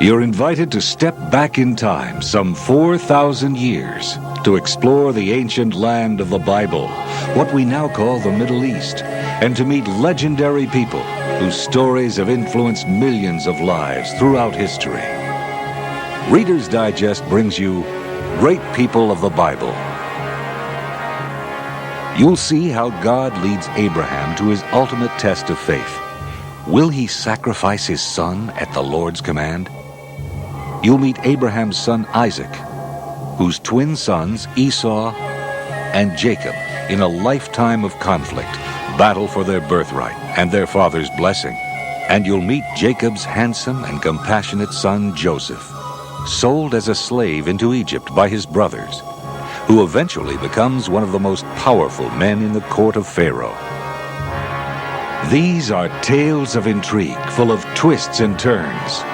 You're invited to step back in time some 4,000 years to explore the ancient land of the Bible, what we now call the Middle East, and to meet legendary people whose stories have influenced millions of lives throughout history. Reader's Digest brings you Great People of the Bible. You'll see how God leads Abraham to his ultimate test of faith. Will he sacrifice his son at the Lord's command? You'll meet Abraham's son Isaac, whose twin sons Esau and Jacob, in a lifetime of conflict, battle for their birthright and their father's blessing. And you'll meet Jacob's handsome and compassionate son Joseph, sold as a slave into Egypt by his brothers, who eventually becomes one of the most powerful men in the court of Pharaoh. These are tales of intrigue, full of twists and turns,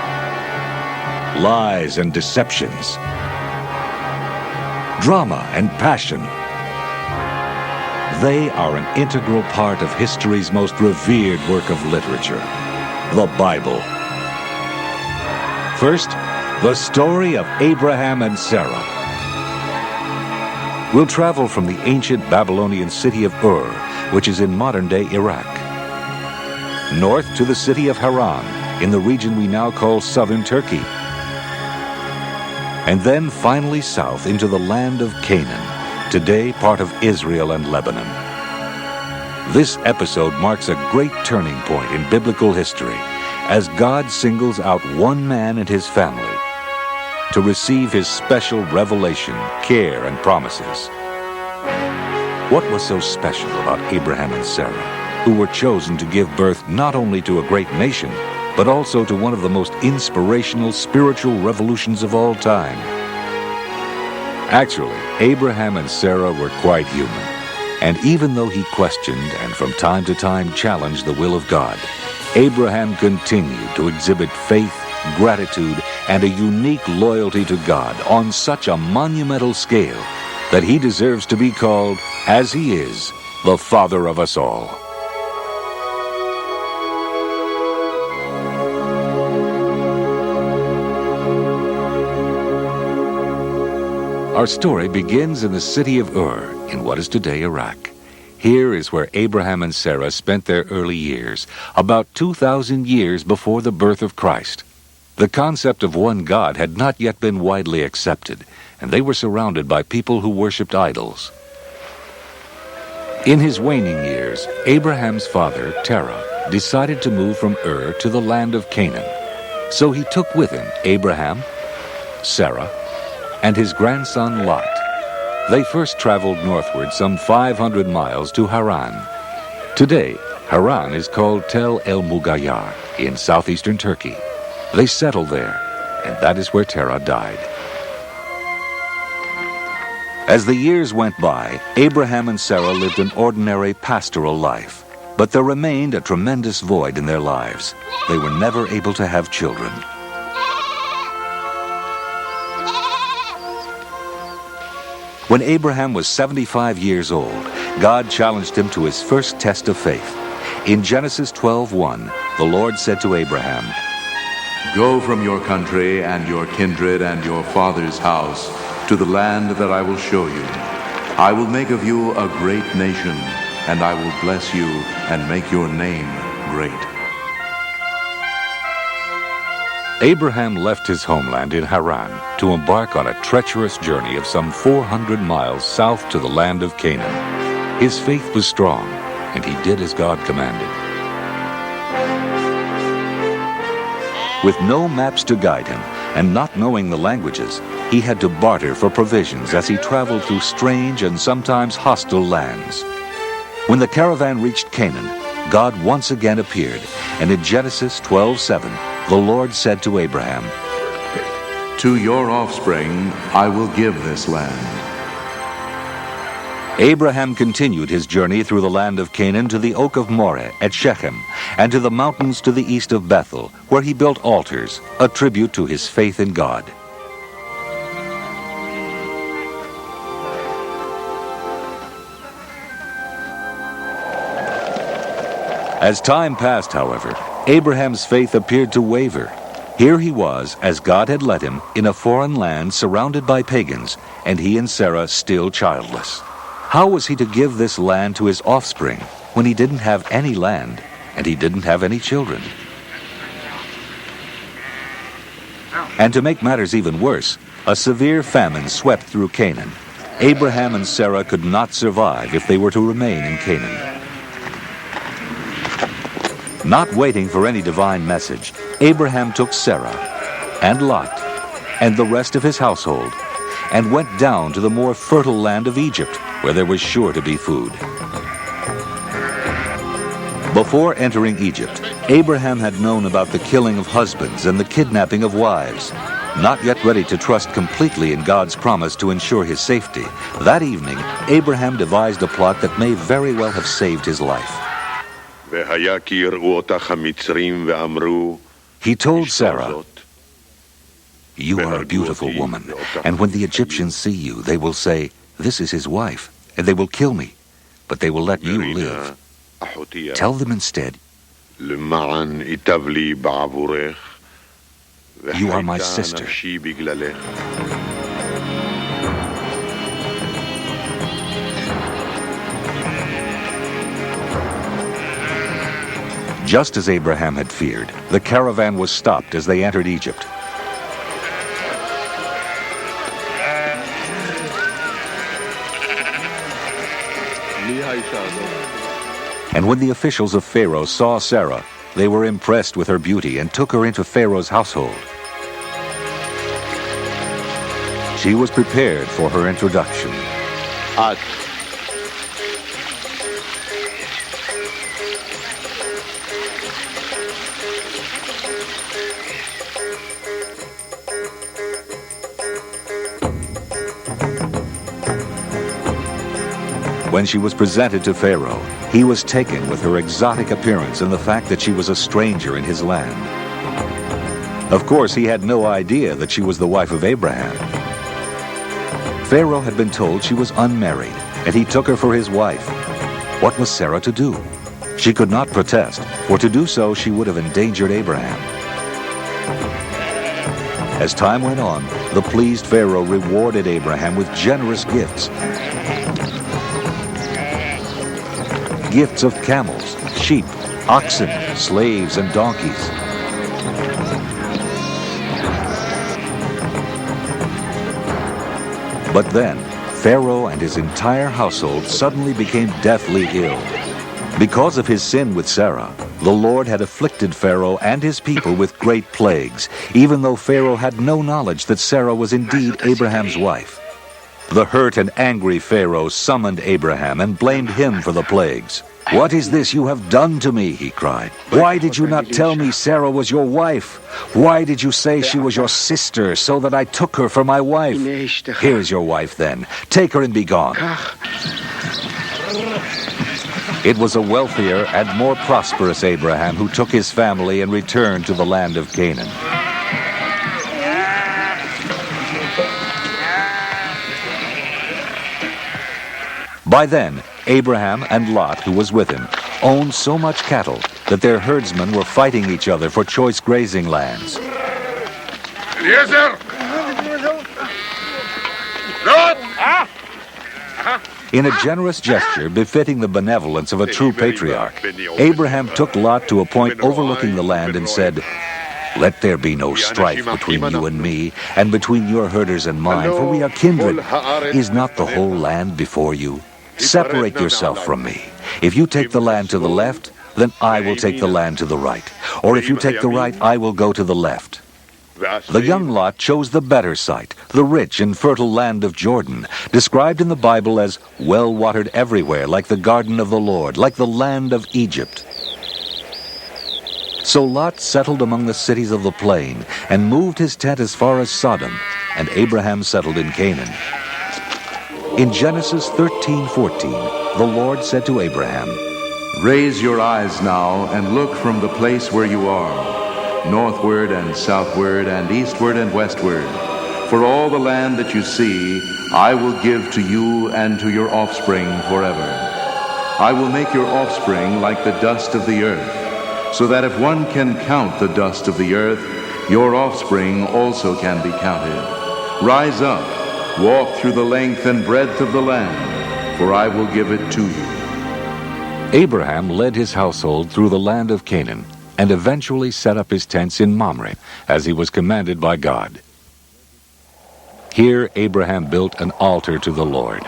lies and deceptions, drama and passion. They are an integral part of history's most revered work of literature, the Bible. First, the story of Abraham and Sarah. We'll travel from the ancient Babylonian city of Ur, which is in modern-day Iraq, north to the city of Haran, in the region we now call southern Turkey, and then finally south into the land of Canaan, today part of Israel and Lebanon. This episode marks a great turning point in biblical history as God singles out one man and his family to receive his special revelation, care, and promises. What was so special about Abraham and Sarah, who were chosen to give birth not only to a great nation, but also to one of the most inspirational spiritual revolutions of all time? Actually, Abraham and Sarah were quite human, and even though he questioned and from time to time challenged the will of God, Abraham continued to exhibit faith, gratitude, and a unique loyalty to God on such a monumental scale that he deserves to be called, as he is, the father of us all. Our story begins in the city of Ur, in what is today Iraq. Here is where Abraham and Sarah spent their early years, about 2,000 years before the birth of Christ. The concept of one God had not yet been widely accepted, and they were surrounded by people who worshipped idols. In his waning years, Abraham's father, Terah, decided to move from Ur to the land of Canaan. So he took with him Abraham, Sarah, and his grandson Lot. They first traveled northward some 500 miles to Haran. Today, Haran is called Tel El Mugayar in southeastern Turkey. They settled there, and that is where Terah died. As the years went by, Abraham and Sarah lived an ordinary pastoral life, but there remained a tremendous void in their lives. They were never able to have children. When Abraham was 75 years old, God challenged him to his first test of faith. In Genesis 12:1, the Lord said to Abraham, "Go from your country and your kindred and your father's house to the land that I will show you. I will make of you a great nation, and I will bless you and make your name great." Abraham left his homeland in Haran to embark on a treacherous journey of some 400 miles south to the land of Canaan. His faith was strong, and he did as God commanded. With no maps to guide him, and not knowing the languages, he had to barter for provisions as he traveled through strange and sometimes hostile lands. When the caravan reached Canaan, God once again appeared, and in Genesis 12:7, the Lord said to Abraham, "To your offspring I will give this land." Abraham continued his journey through the land of Canaan to the oak of Moreh at Shechem, and to the mountains to the east of Bethel, where he built altars, a tribute to his faith in God. As time passed, however, Abraham's faith appeared to waver. Here he was, as God had led him, in a foreign land surrounded by pagans, and he and Sarah still childless. How was he to give this land to his offspring when he didn't have any land and he didn't have any children? And to make matters even worse, a severe famine swept through Canaan. Abraham and Sarah could not survive if they were to remain in Canaan. Not waiting for any divine message, Abraham took Sarah and Lot and the rest of his household and went down to the more fertile land of Egypt, where there was sure to be food. Before entering Egypt, Abraham had known about the killing of husbands and the kidnapping of wives. Not yet ready to trust completely in God's promise to ensure his safety, that evening, Abraham devised a plot that may very well have saved his life. He told Sarah, "You are a beautiful woman, and when the Egyptians see you, they will say, 'This is his wife,' and they will kill me, but they will let you live. Tell them instead, 'You are my sister.'" Just as Abraham had feared, the caravan was stopped as they entered Egypt. And when the officials of Pharaoh saw Sarah, they were impressed with her beauty and took her into Pharaoh's household. She was prepared for her introduction. When she was presented to Pharaoh, he was taken with her exotic appearance and the fact that she was a stranger in his land. Of course, he had no idea that she was the wife of Abraham. Pharaoh had been told she was unmarried, and he took her for his wife. What was Sarah to do? She could not protest, for to do so she would have endangered Abraham. As time went on, the pleased Pharaoh rewarded Abraham with generous gifts. Gifts of camels, sheep, oxen, slaves, and donkeys. But then, Pharaoh and his entire household suddenly became deathly ill. Because of his sin with Sarah, the Lord had afflicted Pharaoh and his people with great plagues, even though Pharaoh had no knowledge that Sarah was indeed Abraham's wife. The hurt and angry Pharaoh summoned Abraham and blamed him for the plagues. "What is this you have done to me?" he cried. "Why did you not tell me Sarah was your wife? Why did you say she was your sister so that I took her for my wife? Here's your wife then. Take her and be gone." It was a wealthier and more prosperous Abraham who took his family and returned to the land of Canaan. By then, Abraham and Lot, who was with him, owned so much cattle that their herdsmen were fighting each other for choice grazing lands. In a generous gesture befitting the benevolence of a true patriarch, Abraham took Lot to a point overlooking the land and said, "Let there be no strife between you and me, and between your herders and mine, for we are kindred. Is not the whole land before you? Separate yourself from me. If you take the land to the left, then I will take the land to the right. Or if you take the right, I will go to the left." The young Lot chose the better site, the rich and fertile land of Jordan, described in the Bible as well-watered everywhere, like the garden of the Lord, like the land of Egypt. So Lot settled among the cities of the plain and moved his tent as far as Sodom, and Abraham settled in Canaan. In Genesis 13:14, the Lord said to Abraham, Raise your eyes now and look from the place where you are, northward and southward and eastward and westward. For all the land that you see, I will give to you and to your offspring forever. I will make your offspring like the dust of the earth, so that if one can count the dust of the earth, Your offspring also can be counted. Rise up, walk through the length and breadth of the land, for I will give it to you. Abraham led his household through the land of Canaan and eventually set up his tents in Mamre, as he was commanded by God. Here Abraham built an altar to the Lord.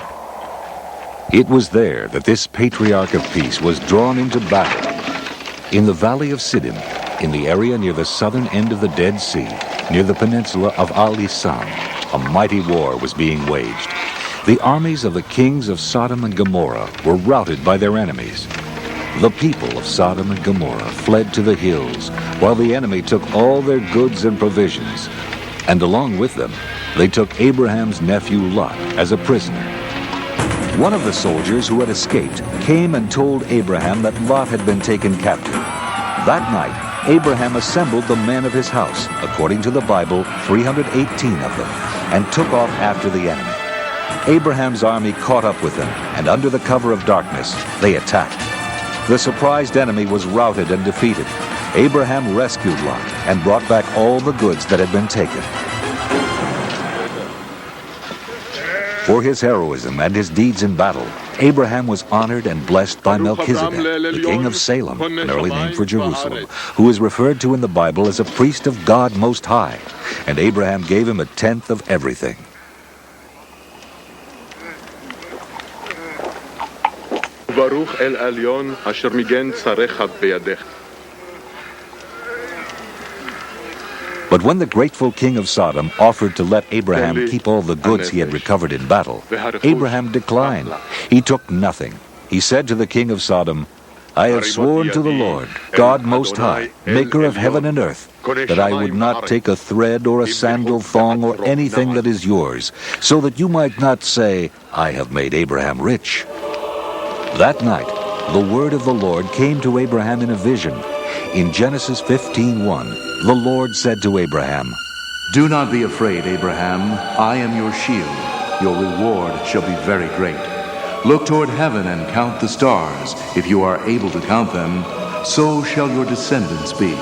It was there that this patriarch of peace was drawn into battle. In the valley of Siddim, in the area near the southern end of the Dead Sea, near the peninsula of Al-Lisan, a mighty war was being waged. The armies of the kings of Sodom and Gomorrah were routed by their enemies. The people of Sodom and Gomorrah fled to the hills, while the enemy took all their goods and provisions. And along with them, they took Abraham's nephew Lot as a prisoner. One of the soldiers who had escaped came and told Abraham that Lot had been taken captive. That night, Abraham assembled the men of his house, according to the Bible, 318 of them, and took off after the enemy. Abraham's army caught up with them, and under the cover of darkness, they attacked. The surprised enemy was routed and defeated. Abraham rescued Lot and brought back all the goods that had been taken. For his heroism and his deeds in battle, Abraham was honored and blessed by Melchizedek, the king of Salem, an early name for Jerusalem, who is referred to in the Bible as a priest of God Most High, and Abraham gave him a tenth of everything. Baruch El Elyon asher migen tzarecha beyadech. But when the grateful king of Sodom offered to let Abraham keep all the goods he had recovered in battle, Abraham declined. He took nothing. He said to the king of Sodom, I have sworn to the Lord, God Most High, maker of heaven and earth, that I would not take a thread or a sandal thong or anything that is yours, so that you might not say, I have made Abraham rich. That night, the word of the Lord came to Abraham in a vision. In Genesis 15:1, the Lord said to Abraham, Do not be afraid, Abraham. I am your shield. Your reward shall be very great. Look toward heaven and count the stars. If you are able to count them, so shall your descendants be.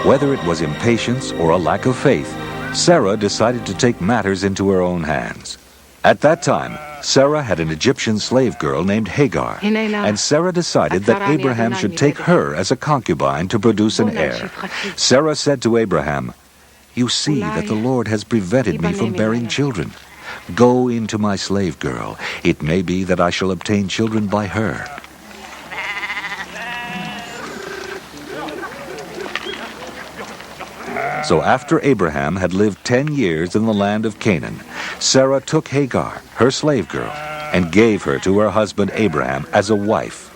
Whether it was impatience or a lack of faith, Sarah decided to take matters into her own hands. At that time, Sarah had an Egyptian slave girl named Hagar, and Sarah decided that Abraham should take her as a concubine to produce an heir. Sarah said to Abraham, You see that the Lord has prevented me from bearing children. Go into my slave girl. It may be that I shall obtain children by her. So after Abraham had lived 10 years in the land of Canaan, Sarah took Hagar, her slave girl, and gave her to her husband Abraham as a wife.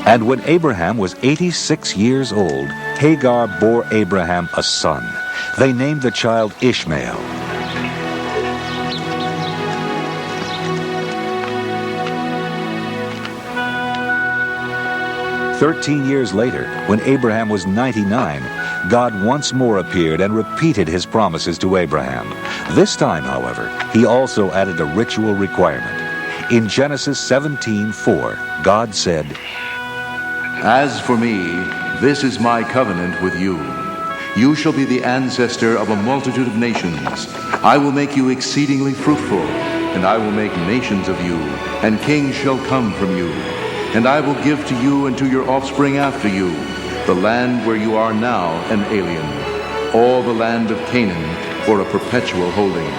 And when Abraham was 86 years old, Hagar bore Abraham a son. They named the child Ishmael. "13 years later, when Abraham was 99, God once more appeared and repeated his promises to Abraham. This time, however, he also added a ritual requirement. In Genesis 17:4, God said, As for me, this is my covenant with you. You shall be the ancestor of a multitude of nations. I will make you exceedingly fruitful, and I will make nations of you, and kings shall come from you. And I will give to you and to your offspring after you the land where you are now an alien, all the land of Canaan for a perpetual holding.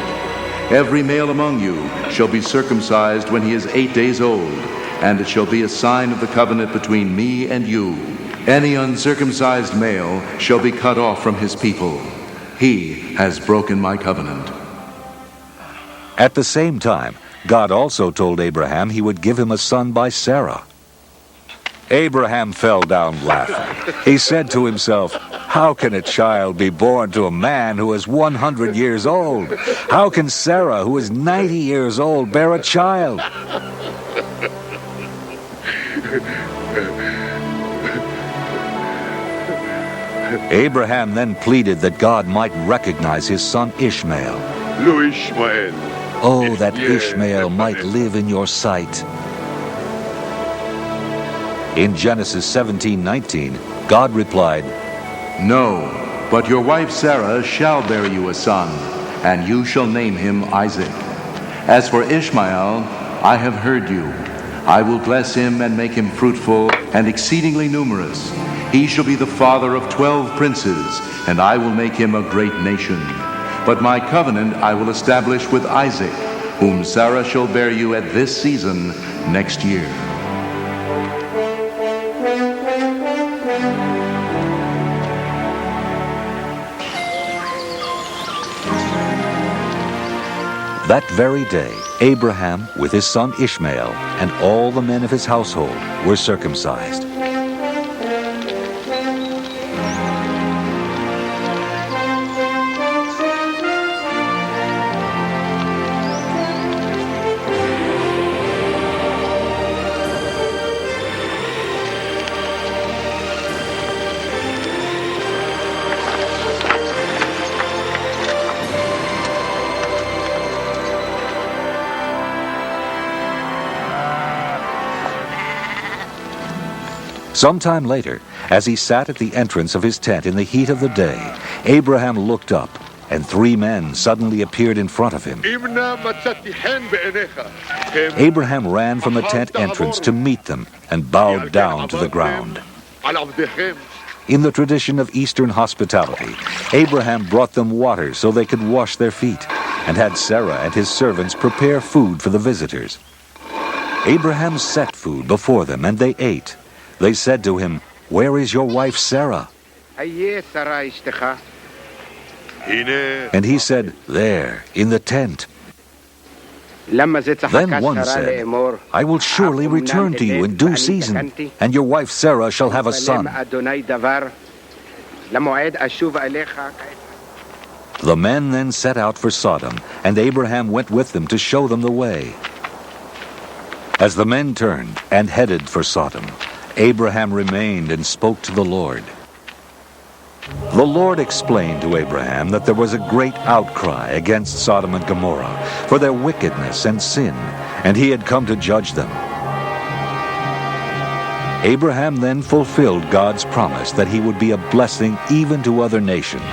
Every male among you shall be circumcised when he is 8 days old, and it shall be a sign of the covenant between me and you. Any uncircumcised male shall be cut off from his people. He has broken my covenant." At the same time, God also told Abraham he would give him a son by Sarah. Abraham fell down laughing. He said to himself, "How can a child be born to a man who is 100 years old? How can Sarah, who is 90 years old, bear a child?" Abraham then pleaded that God might recognize his son Ishmael. Lo Ishmael. Oh, that Ishmael might live in your sight. In Genesis 17:19, God replied, No, but your wife Sarah shall bear you a son, and you shall name him Isaac. As for Ishmael, I have heard you. I will bless him and make him fruitful and exceedingly numerous. He shall be the father of 12 princes, and I will make him a great nation. But my covenant I will establish with Isaac, whom Sarah shall bear you at this season next year. That very day, Abraham, with his son Ishmael, and all the men of his household were circumcised. Sometime later, as he sat at the entrance of his tent in the heat of the day, Abraham looked up, and 3 men suddenly appeared in front of him. Abraham ran from the tent entrance to meet them and bowed down to the ground. In the tradition of Eastern hospitality, Abraham brought them water so they could wash their feet, and had Sarah and his servants prepare food for the visitors. Abraham set food before them, and they ate. They said to him, Where is your wife Sarah? And he said, There, in the tent. Then one said, I will surely return to you in due season, and your wife Sarah shall have a son. The men then set out for Sodom, and Abraham went with them to show them the way. As the men turned and headed for Sodom, Abraham remained and spoke to the Lord. The Lord explained to Abraham that there was a great outcry against Sodom and Gomorrah for their wickedness and sin, and he had come to judge them. Abraham then fulfilled God's promise that he would be a blessing even to other nations.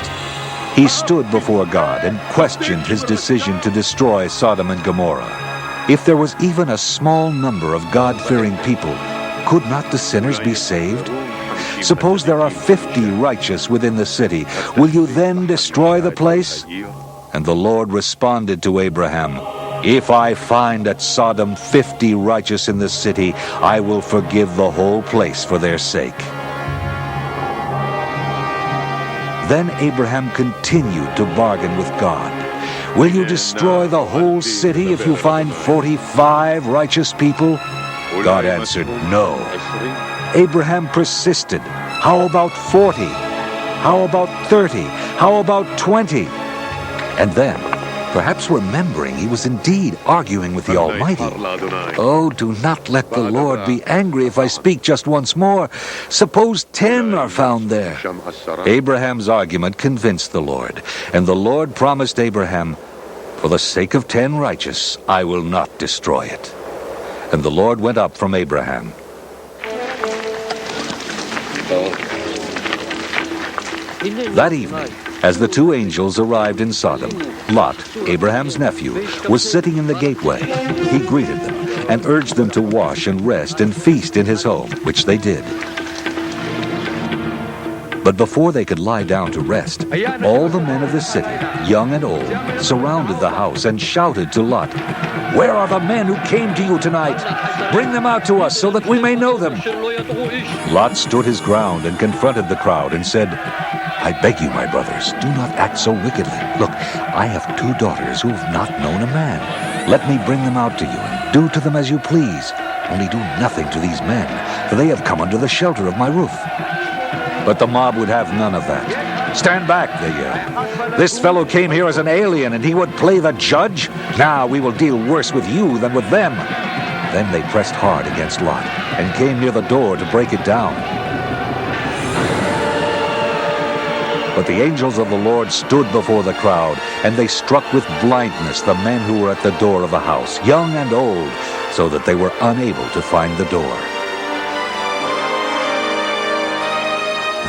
He stood before God and questioned his decision to destroy Sodom and Gomorrah. If there was even a small number of God-fearing people, could not the sinners be saved? Suppose there are 50 righteous within the city. Will you then destroy the place? And the Lord responded to Abraham, If I find at Sodom 50 righteous in the city, I will forgive the whole place for their sake. Then Abraham continued to bargain with God. Will you destroy the whole city if you find 45 righteous people? God answered, No. Abraham persisted. How about 40? How about 30? How about 20? And then, perhaps remembering he was indeed arguing with the Almighty, Oh, do not let the Lord be angry if I speak just once more. Suppose 10 are found there. Abraham's argument convinced the Lord, and the Lord promised Abraham, For the sake of 10 righteous, I will not destroy it. And the Lord went up from Abraham. That evening, as the 2 angels arrived in Sodom, Lot, Abraham's nephew, was sitting in the gateway. He greeted them and urged them to wash and rest and feast in his home, which they did. But before they could lie down to rest, all the men of the city, young and old, surrounded the house and shouted to Lot, Where are the men who came to you tonight? Bring them out to us so that we may know them. Lot stood his ground and confronted the crowd and said, I beg you, my brothers, do not act so wickedly. Look, I have 2 daughters who have not known a man. Let me bring them out to you and do to them as you please. Only do nothing to these men, for they have come under the shelter of my roof. But the mob would have none of that. Stand back, they yelled. This fellow came here as an alien and he would play the judge? Now we will deal worse with you than with them. Then they pressed hard against Lot and came near the door to break it down. But the angels of the Lord stood before the crowd, and they struck with blindness the men who were at the door of the house, young and old, so that they were unable to find the door.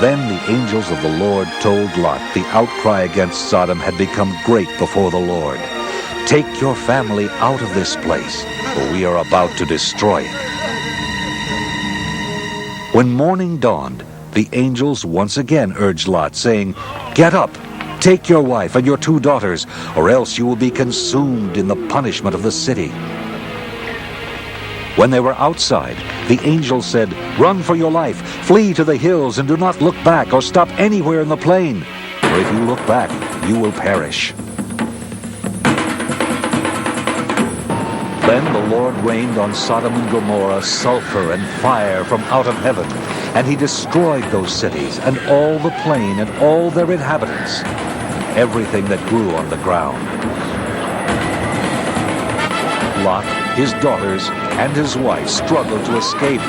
Then the angels of the Lord told Lot the outcry against Sodom had become great before the Lord. "Take your family out of this place, for we are about to destroy it." When morning dawned, the angels once again urged Lot, saying, "Get up, take your wife and your 2 daughters, or else you will be consumed in the punishment of the city." When they were outside, the angels said, "Run for your life, flee to the hills, and do not look back or stop anywhere in the plain. For if you look back, you will perish." Then the Lord rained on Sodom and Gomorrah sulfur and fire from out of heaven, and he destroyed those cities and all the plain and all their inhabitants, everything that grew on the ground. Lot, his daughters, and his wife struggled to escape.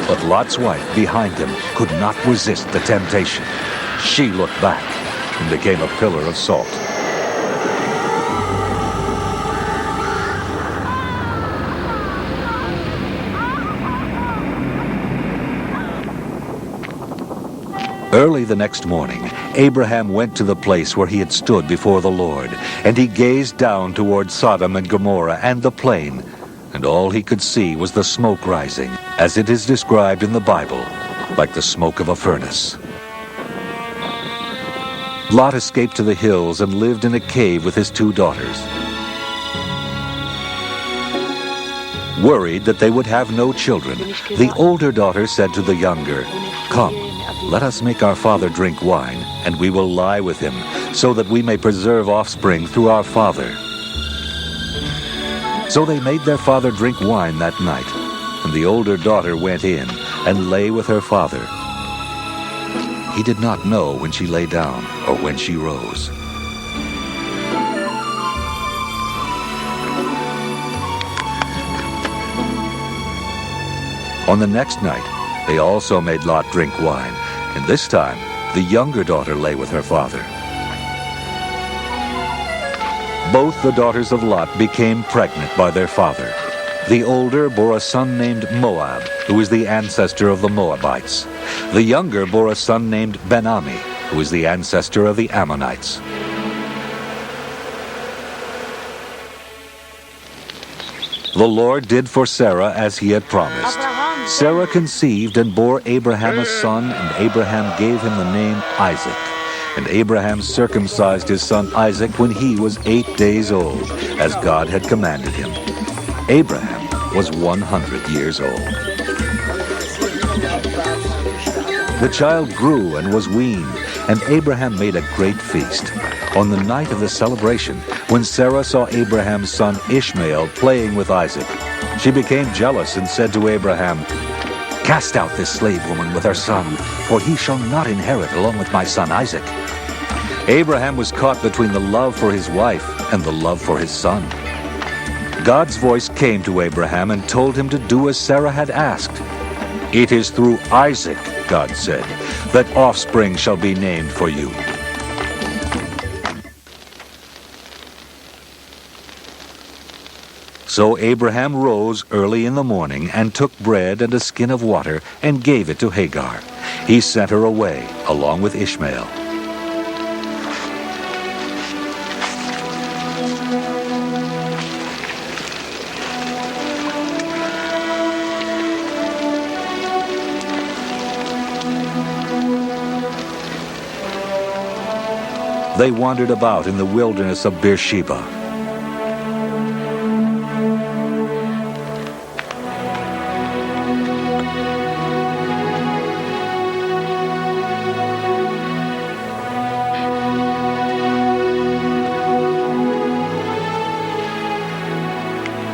But Lot's wife behind him could not resist the temptation. She looked back and became a pillar of salt. Early the next morning, Abraham went to the place where he had stood before the Lord, and he gazed down toward Sodom and Gomorrah and the plain, and all he could see was the smoke rising, as it is described in the Bible, like the smoke of a furnace. Lot escaped to the hills and lived in a cave with his 2 daughters. Worried that they would have no children, the older daughter said to the younger, "Come, let us make our father drink wine, and we will lie with him, so that we may preserve offspring through our father." So they made their father drink wine that night, and the older daughter went in and lay with her father. He did not know when she lay down or when she rose. On the next night, they also made Lot drink wine, and this time the younger daughter lay with her father. Both the daughters of Lot became pregnant by their father. The older bore a son named Moab, who is the ancestor of the Moabites. The younger bore a son named Ben-Ammi, who is the ancestor of the Ammonites. The Lord did for Sarah as he had promised. Sarah conceived and bore Abraham a son, and Abraham gave him the name Isaac. And Abraham circumcised his son Isaac when he was 8 days old, as God had commanded him. Abraham was 100 years old. The child grew and was weaned, and Abraham made a great feast. On the night of the celebration, when Sarah saw Abraham's son Ishmael playing with Isaac, she became jealous and said to Abraham, "Cast out this slave woman with her son, for he shall not inherit along with my son Isaac." Abraham was caught between the love for his wife and the love for his son. God's voice came to Abraham and told him to do as Sarah had asked. "It is through Isaac," God said, "that offspring shall be named for you." So Abraham rose early in the morning and took bread and a skin of water and gave it to Hagar. He sent her away along with Ishmael. They wandered about in the wilderness of Beersheba.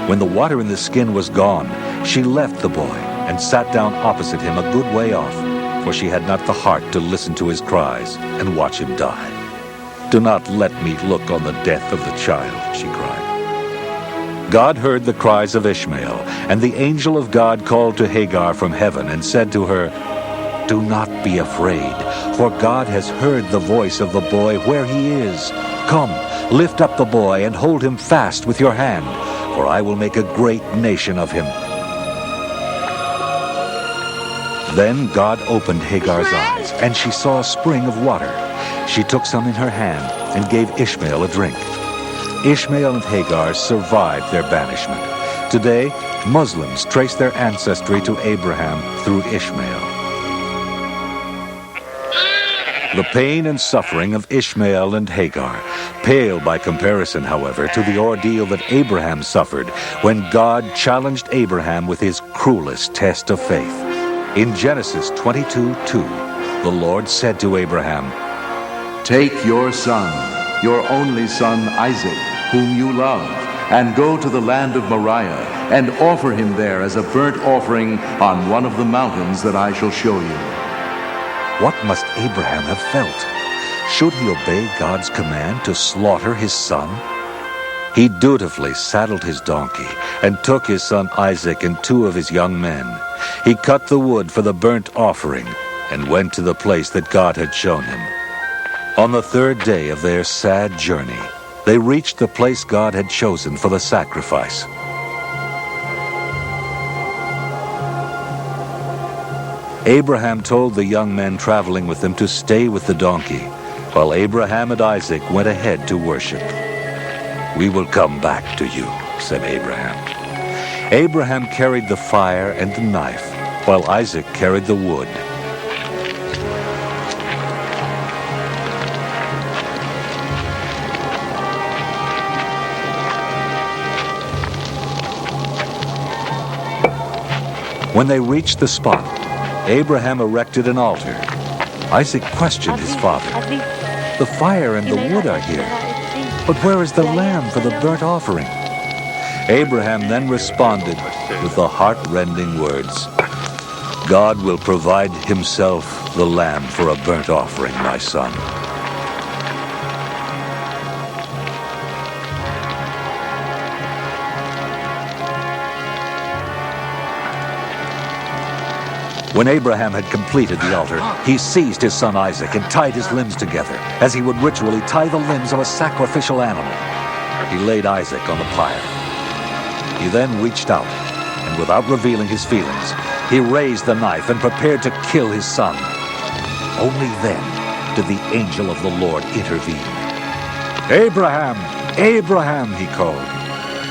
When the water in the skin was gone, she left the boy and sat down opposite him a good way off, for she had not the heart to listen to his cries and watch him die. "Do not let me look on the death of the child," she cried. God heard the cries of Ishmael, and the angel of God called to Hagar from heaven and said to her, "Do not be afraid, for God has heard the voice of the boy where he is. Come, lift up the boy and hold him fast with your hand, for I will make a great nation of him." Then God opened Hagar's eyes, and she saw a spring of water. She took some in her hand and gave Ishmael a drink. Ishmael and Hagar survived their banishment. Today, Muslims trace their ancestry to Abraham through Ishmael. The pain and suffering of Ishmael and Hagar pale by comparison, however, to the ordeal that Abraham suffered when God challenged Abraham with his cruelest test of faith. In Genesis 22:2, the Lord said to Abraham, "Take your son, your only son Isaac, whom you love, and go to the land of Moriah, and offer him there as a burnt offering on one of the mountains that I shall show you." What must Abraham have felt? Should he obey God's command to slaughter his son? He dutifully saddled his donkey and took his son Isaac and 2 of his young men. He cut the wood for the burnt offering and went to the place that God had shown him. On the 3rd day of their sad journey, they reached the place God had chosen for the sacrifice. Abraham told the young men traveling with him to stay with the donkey, while Abraham and Isaac went ahead to worship. "We will come back to you," said Abraham. Abraham carried the fire and the knife, while Isaac carried the wood. When they reached the spot, Abraham erected an altar. Isaac questioned his father. "The fire and the wood are here, but where is the lamb for the burnt offering?" Abraham then responded with the heart-rending words, "God will provide himself the lamb for a burnt offering, my son." When Abraham had completed the altar, he seized his son Isaac and tied his limbs together, as he would ritually tie the limbs of a sacrificial animal. He laid Isaac on the pyre. He then reached out, and without revealing his feelings, he raised the knife and prepared to kill his son. Only then did the angel of the Lord intervene. "Abraham! Abraham!" he called.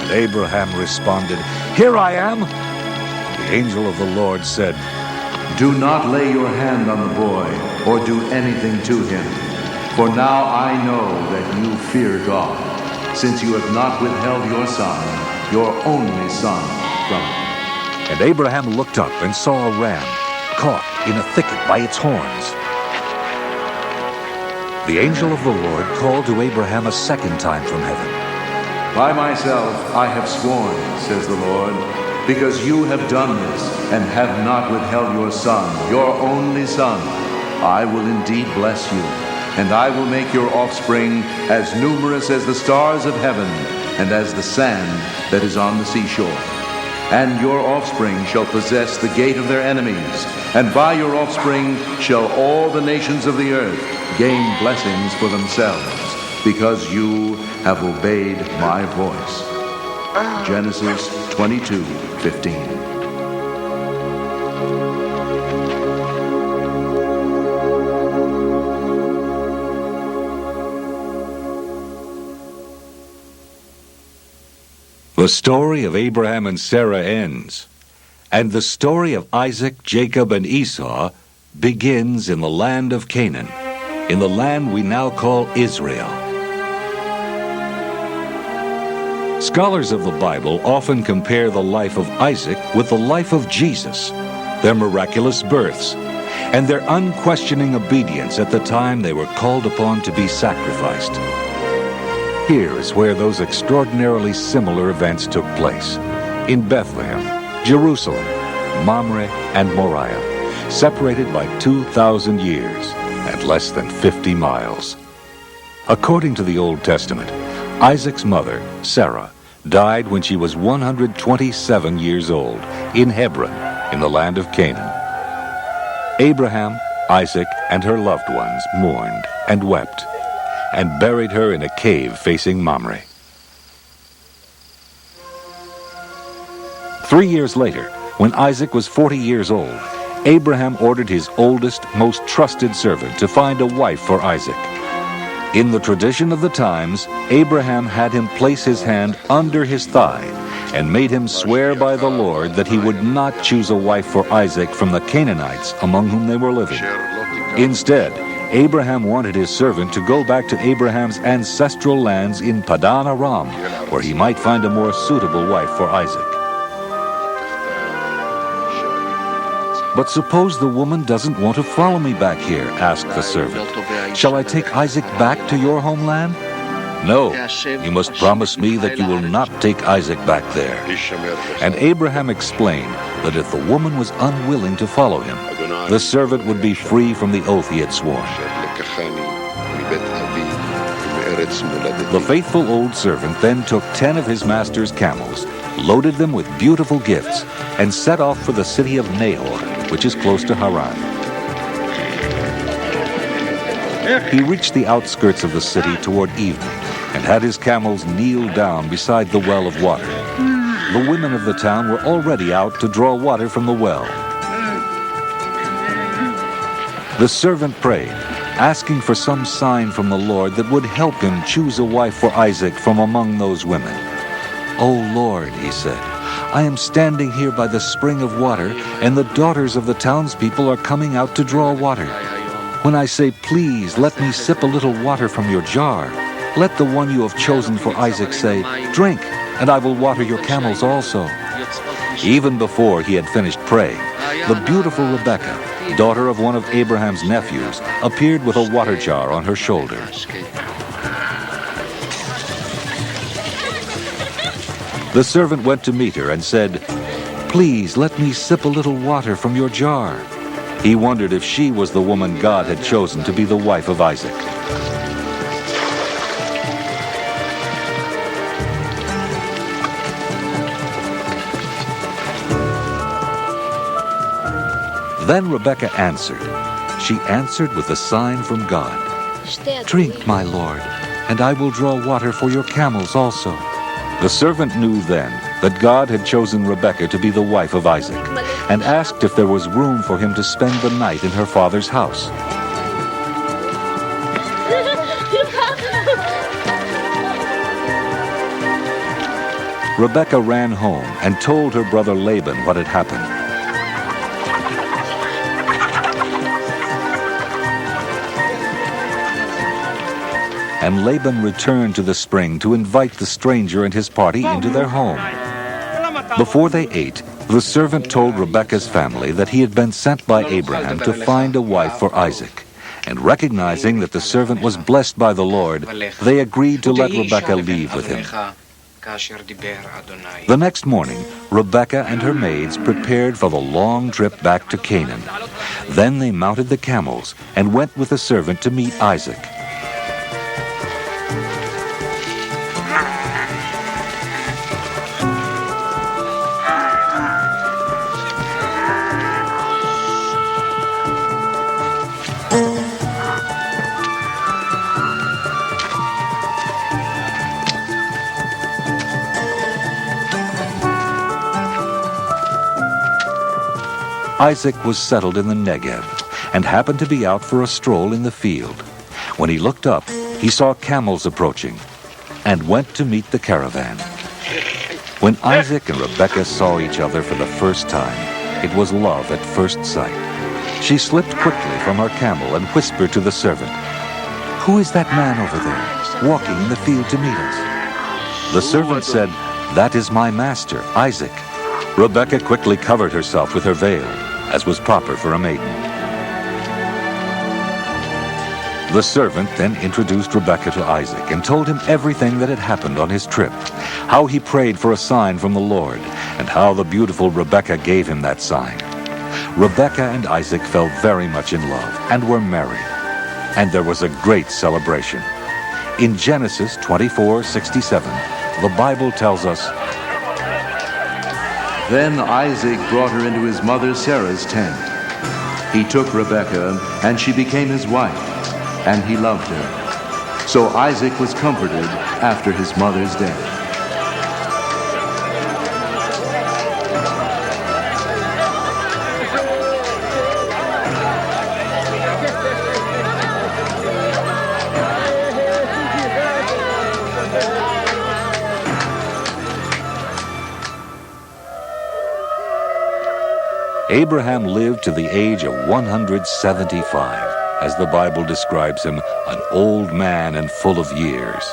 And Abraham responded, "Here I am." The angel of the Lord said, "Do not lay your hand on the boy, or do anything to him. For now I know that you fear God, since you have not withheld your son, your only son, from him." And Abraham looked up and saw a ram caught in a thicket by its horns. The angel of the Lord called to Abraham a second time from heaven. "By myself I have sworn, says the Lord, because you have done this and have not withheld your son, your only son, I will indeed bless you, and I will make your offspring as numerous as the stars of heaven and as the sand that is on the seashore. And your offspring shall possess the gate of their enemies, and by your offspring shall all the nations of the earth gain blessings for themselves, because you have obeyed my voice." Genesis 22:15. The story of Abraham and Sarah ends, and the story of Isaac, Jacob, and Esau begins in the land of Canaan, in the land we now call Israel. Scholars of the Bible often compare the life of Isaac with the life of Jesus, their miraculous births, and their unquestioning obedience at the time they were called upon to be sacrificed. Here is where those extraordinarily similar events took place, in Bethlehem, Jerusalem, Mamre, and Moriah, separated by 2,000 years and less than 50 miles. According to the Old Testament, Isaac's mother, Sarah, died when she was 127 years old in Hebron, in the land of Canaan. Abraham, Isaac, and her loved ones mourned and wept, and buried her in a cave facing Mamre. 3 years later, when Isaac was 40 years old, Abraham ordered his oldest, most trusted servant to find a wife for Isaac. In the tradition of the times, Abraham had him place his hand under his thigh and made him swear by the Lord that he would not choose a wife for Isaac from the Canaanites among whom they were living. Instead, Abraham wanted his servant to go back to Abraham's ancestral lands in Padan Aram, where he might find a more suitable wife for Isaac. "But suppose the woman doesn't want to follow me back here," asked the servant. "Shall I take Isaac back to your homeland?" "No, you must promise me that you will not take Isaac back there." And Abraham explained that if the woman was unwilling to follow him, the servant would be free from the oath he had sworn. The faithful old servant then took 10 of his master's camels, loaded them with beautiful gifts, and set off for the city of Nahor, which is close to Haran. He reached the outskirts of the city toward evening and had his camels kneel down beside the well of water. The women of the town were already out to draw water from the well. The servant prayed, asking for some sign from the Lord that would help him choose a wife for Isaac from among those women. "O Lord," he said, "I am standing here by the spring of water, and the daughters of the townspeople are coming out to draw water. When I say, 'Please, let me sip a little water from your jar,' let the one you have chosen for Isaac say, 'Drink, and I will water your camels also.'" Even before he had finished praying, the beautiful Rebekah, daughter of one of Abraham's nephews, appeared with a water jar on her shoulder. The servant went to meet her and said, "Please let me sip a little water from your jar." He wondered if she was the woman God had chosen to be the wife of Isaac. Then Rebekah answered. She answered with a sign from God. "Drink, my lord, and I will draw water for your camels also." The servant knew then that God had chosen Rebekah to be the wife of Isaac, and asked if there was room for him to spend the night in her father's house. Rebekah ran home and told her brother Laban what had happened. And Laban returned to the spring to invite the stranger and his party into their home. Before they ate, the servant told Rebekah's family that he had been sent by Abraham to find a wife for Isaac. And recognizing that the servant was blessed by the Lord, they agreed to let Rebekah leave with him. The next morning, Rebekah and her maids prepared for the long trip back to Canaan. Then they mounted the camels and went with the servant to meet Isaac. Isaac was settled in the Negev and happened to be out for a stroll in the field. When he looked up, he saw camels approaching and went to meet the caravan. When Isaac and Rebekah saw each other for the first time, it was love at first sight. She slipped quickly from her camel and whispered to the servant, "Who is that man over there, walking in the field to meet us?" The servant said, "That is my master, Isaac." Rebekah quickly covered herself with her veil, as was proper for a maiden. The servant then introduced Rebekah to Isaac and told him everything that had happened on his trip, how he prayed for a sign from the Lord, and how the beautiful Rebekah gave him that sign. Rebekah and Isaac fell very much in love and were married, and there was a great celebration. In Genesis 24:67, the Bible tells us, Then Isaac brought her into his mother Sarah's tent. He took Rebekah, and she became his wife, and he loved her. So Isaac was comforted after his mother's death. Abraham lived to the age of 175, as the Bible describes him, an old man and full of years.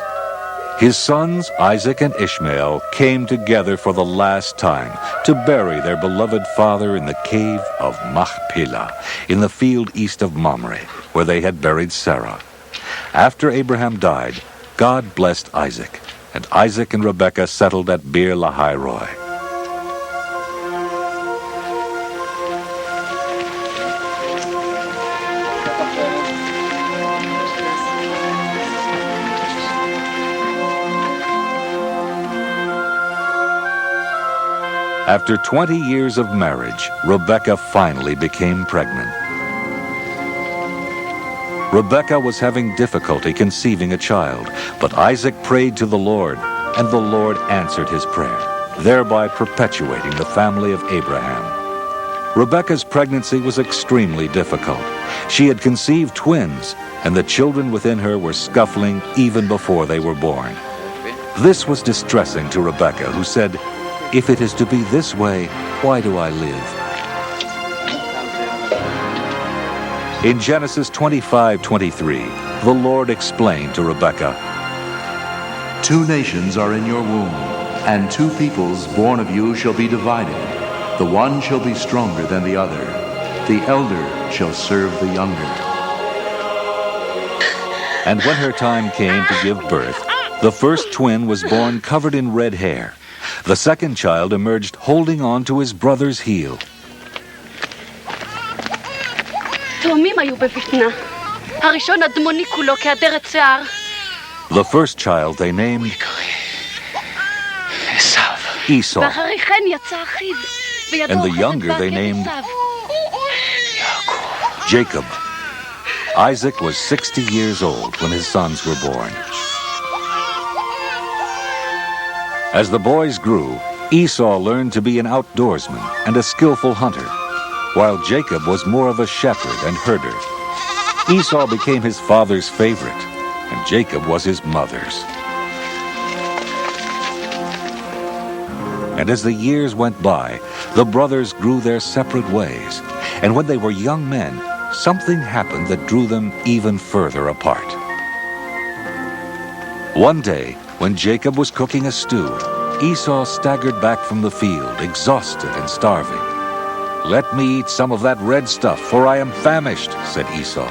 His sons, Isaac and Ishmael, came together for the last time to bury their beloved father in the cave of Machpelah, in the field east of Mamre, where they had buried Sarah. After Abraham died, God blessed Isaac, and Isaac and Rebekah settled at Beer Lahai Roi. After 20 years of marriage, Rebekah finally became pregnant. Rebekah was having difficulty conceiving a child, but Isaac prayed to the Lord, and the Lord answered his prayer, thereby perpetuating the family of Abraham. Rebekah's pregnancy was extremely difficult. She had conceived twins, and the children within her were scuffling even before they were born. This was distressing to Rebekah, who said, "If it is to be this way, why do I live?" In Genesis 25:23, the Lord explained to Rebekah, "Two nations are in your womb, and two peoples born of you shall be divided. The one shall be stronger than the other. The elder shall serve the younger." And when her time came to give birth, the first twin was born covered in red hair. The second child emerged holding on to his brother's heel. תאומים היו בבטנה. הראשון אדמוני כולו כעדרת שיער. The first child they named Esau, ואחרי כן יצא אחיו. and the younger they named Jacob. Isaac was 60 years old when his sons were born. As the boys grew, Esau learned to be an outdoorsman and a skillful hunter, while Jacob was more of a shepherd and herder. Esau became his father's favorite, and Jacob was his mother's. And as the years went by, the brothers grew their separate ways, and when they were young men, something happened that drew them even further apart. One day, when Jacob was cooking a stew, Esau staggered back from the field, exhausted and starving. "Let me eat some of that red stuff, for I am famished," said Esau.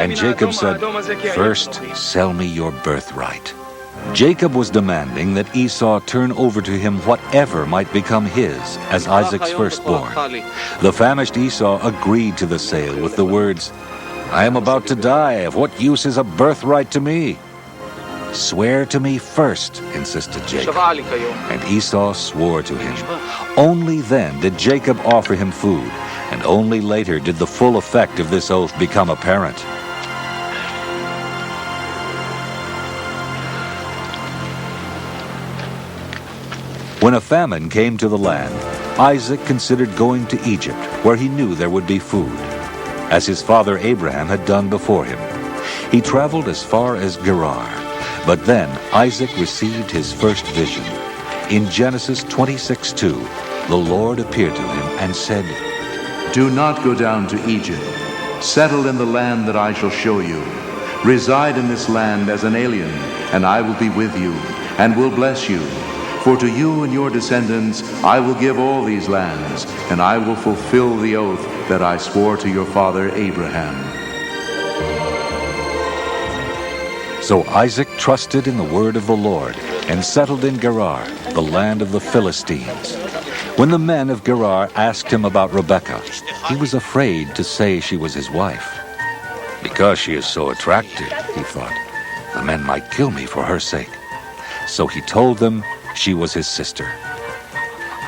And Jacob said, "First, sell me your birthright." Jacob was demanding that Esau turn over to him whatever might become his as Isaac's firstborn. The famished Esau agreed to the sale with the words, "I am about to die. Of what use is a birthright to me?" "Swear to me first," insisted Jacob. And Esau swore to him. Only then did Jacob offer him food, and only later did the full effect of this oath become apparent. When a famine came to the land, Isaac considered going to Egypt, where he knew there would be food, as his father Abraham had done before him. He traveled as far as Gerar. But then Isaac received his first vision. In Genesis 26:2, the Lord appeared to him and said, "Do not go down to Egypt. Settle in the land that I shall show you. Reside in this land as an alien, and I will be with you, and will bless you. For to you and your descendants I will give all these lands, and I will fulfill the oath that I swore to your father Abraham." So Isaac trusted in the word of the Lord and settled in Gerar, the land of the Philistines. When the men of Gerar asked him about Rebekah, he was afraid to say she was his wife. "Because she is so attractive," he thought, "the men might kill me for her sake." So he told them she was his sister.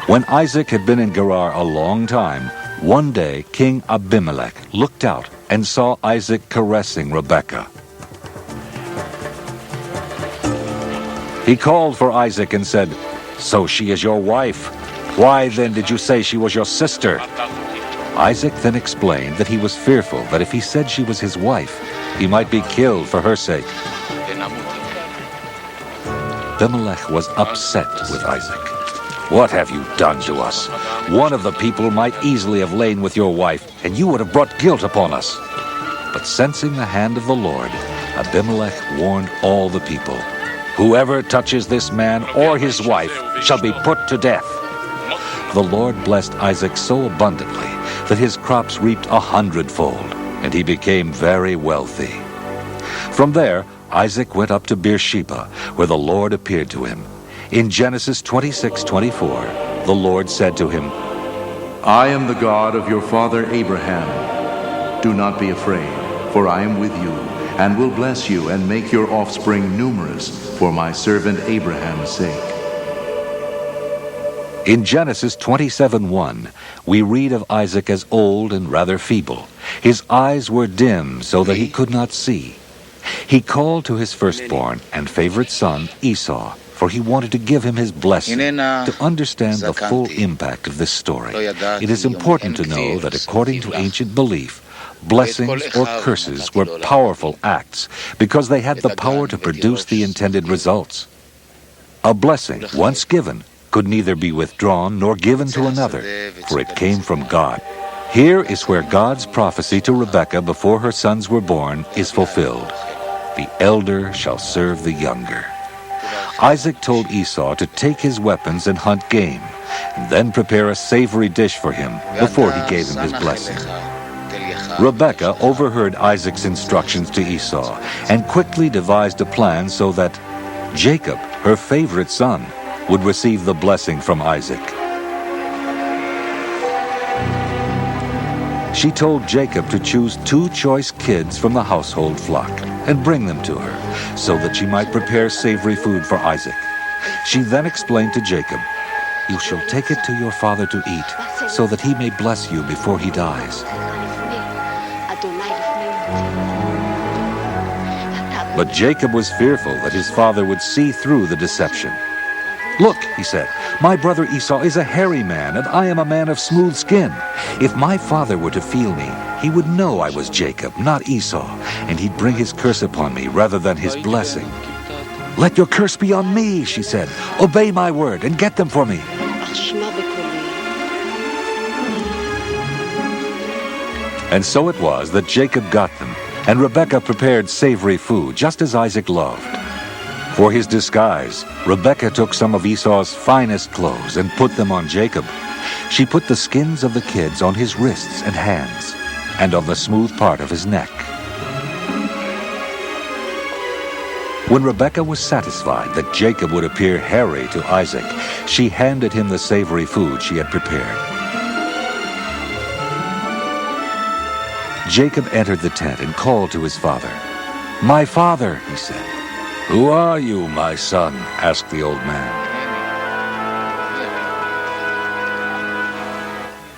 When Isaac had been in Gerar a long time, one day King Abimelech looked out and saw Isaac caressing Rebekah. He called for Isaac and said, "So she is your wife. Why then did you say she was your sister?" Isaac then explained that he was fearful that if he said she was his wife, he might be killed for her sake. Abimelech was upset with Isaac. "What have you done to us? One of the people might easily have lain with your wife, and you would have brought guilt upon us." But sensing the hand of the Lord, Abimelech warned all the people, "Whoever touches this man or his wife shall be put to death." The Lord blessed Isaac so abundantly that his crops reaped 100-fold, and he became very wealthy. From there, Isaac went up to Beersheba, where the Lord appeared to him. In Genesis 26:24, the Lord said to him, I am the God of your father Abraham. Do not be afraid, for I am with you, and will bless you and make your offspring numerous for my servant Abraham's sake. In Genesis 27:1, we read of Isaac as old and rather feeble. His eyes were dim so that he could not see. He called to his firstborn and favorite son, Esau, for he wanted to give him his blessing. To understand the full impact of this story, it is important to know that according to ancient belief, blessings or curses were powerful acts because they had the power to produce the intended results. A blessing, once given, could neither be withdrawn nor given to another, for it came from God. Here is where God's prophecy to Rebekah before her sons were born is fulfilled. The elder shall serve the younger. Isaac told Esau to take his weapons and hunt game, and then prepare a savory dish for him before he gave him his blessing. Rebekah overheard Isaac's instructions to Esau and quickly devised a plan so that Jacob, her favorite son, would receive the blessing from Isaac. She told Jacob to choose 2 choice kids from the household flock and bring them to her, so that she might prepare savory food for Isaac. She then explained to Jacob, "You shall take it to your father to eat, so that he may bless you before he dies." But Jacob was fearful that his father would see through the deception. "Look," he said, "my brother Esau is a hairy man, and I am a man of smooth skin. If my father were to feel me, he would know I was Jacob, not Esau, and he'd bring his curse upon me rather than his blessing." "Let your curse be on me," she said. "Obey my word and get them for me." And so it was that Jacob got them, and Rebekah prepared savory food, just as Isaac loved. For his disguise, Rebekah took some of Esau's finest clothes and put them on Jacob. She put the skins of the kids on his wrists and hands, and on the smooth part of his neck. When Rebekah was satisfied that Jacob would appear hairy to Isaac, she handed him the savory food she had prepared. Jacob entered the tent and called to his father. "My father," he said. "Who are you, my son?" asked the old man.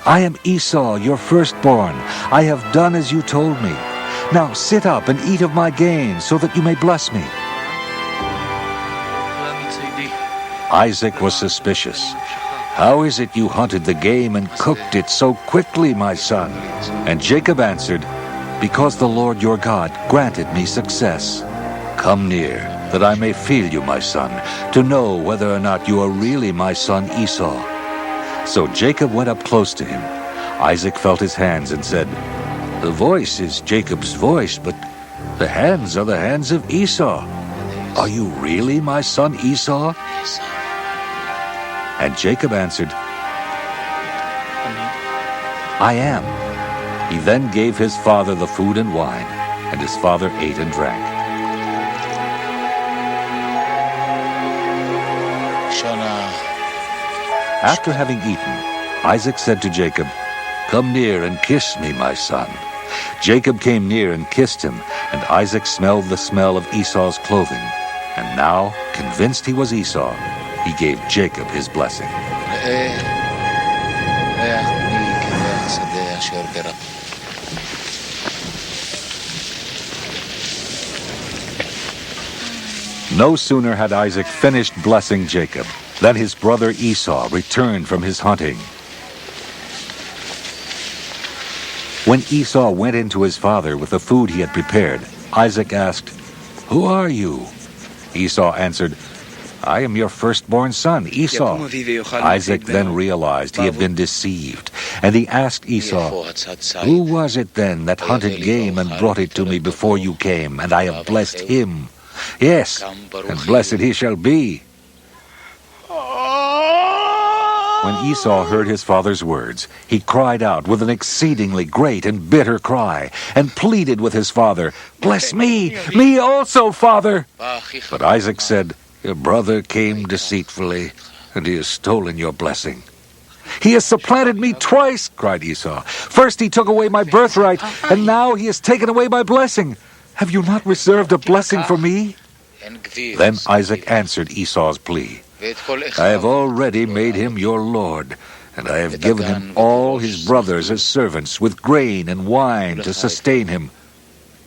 "I am Esau, your firstborn. I have done as you told me. Now sit up and eat of my gain, so that you may bless me." Isaac was suspicious. "How is it you hunted the game and cooked it so quickly, my son?" And Jacob answered, "Because the Lord your God granted me success. Come near, that I may feel you, my son, to know whether or not you are really my son Esau." So Jacob went up close to him. Isaac felt his hands and said, "The voice is Jacob's voice, but the hands are the hands of Esau. Are you really my son Esau?" And Jacob answered, "I am." He then gave his father the food and wine, and his father ate and drank. After having eaten, Isaac said to Jacob, "Come near and kiss me, my son." Jacob came near and kissed him, and Isaac smelled the smell of Esau's clothing. And now convinced he was Esau, he gave Jacob his blessing. No sooner had Isaac finished blessing Jacob than his brother Esau returned from his hunting. When Esau went in to his father with the food he had prepared, Isaac asked, "Who are you?" Esau answered, "I am your firstborn son, Esau." Isaac then realized he had been deceived, and he asked Esau, "Who was it then that hunted game and brought it to me before you came, and I have blessed him? Yes, and blessed he shall be." When Esau heard his father's words, he cried out with an exceedingly great and bitter cry, and pleaded with his father, "Bless me, me also, father." But Isaac said, "Your brother came deceitfully, and he has stolen your blessing." "He has supplanted me twice," cried Esau. "First he took away my birthright, and now he has taken away my blessing. Have you not reserved a blessing for me?" Then Isaac answered Esau's plea, "I have already made him your lord, and I have given him all his brothers as servants, with grain and wine to sustain him.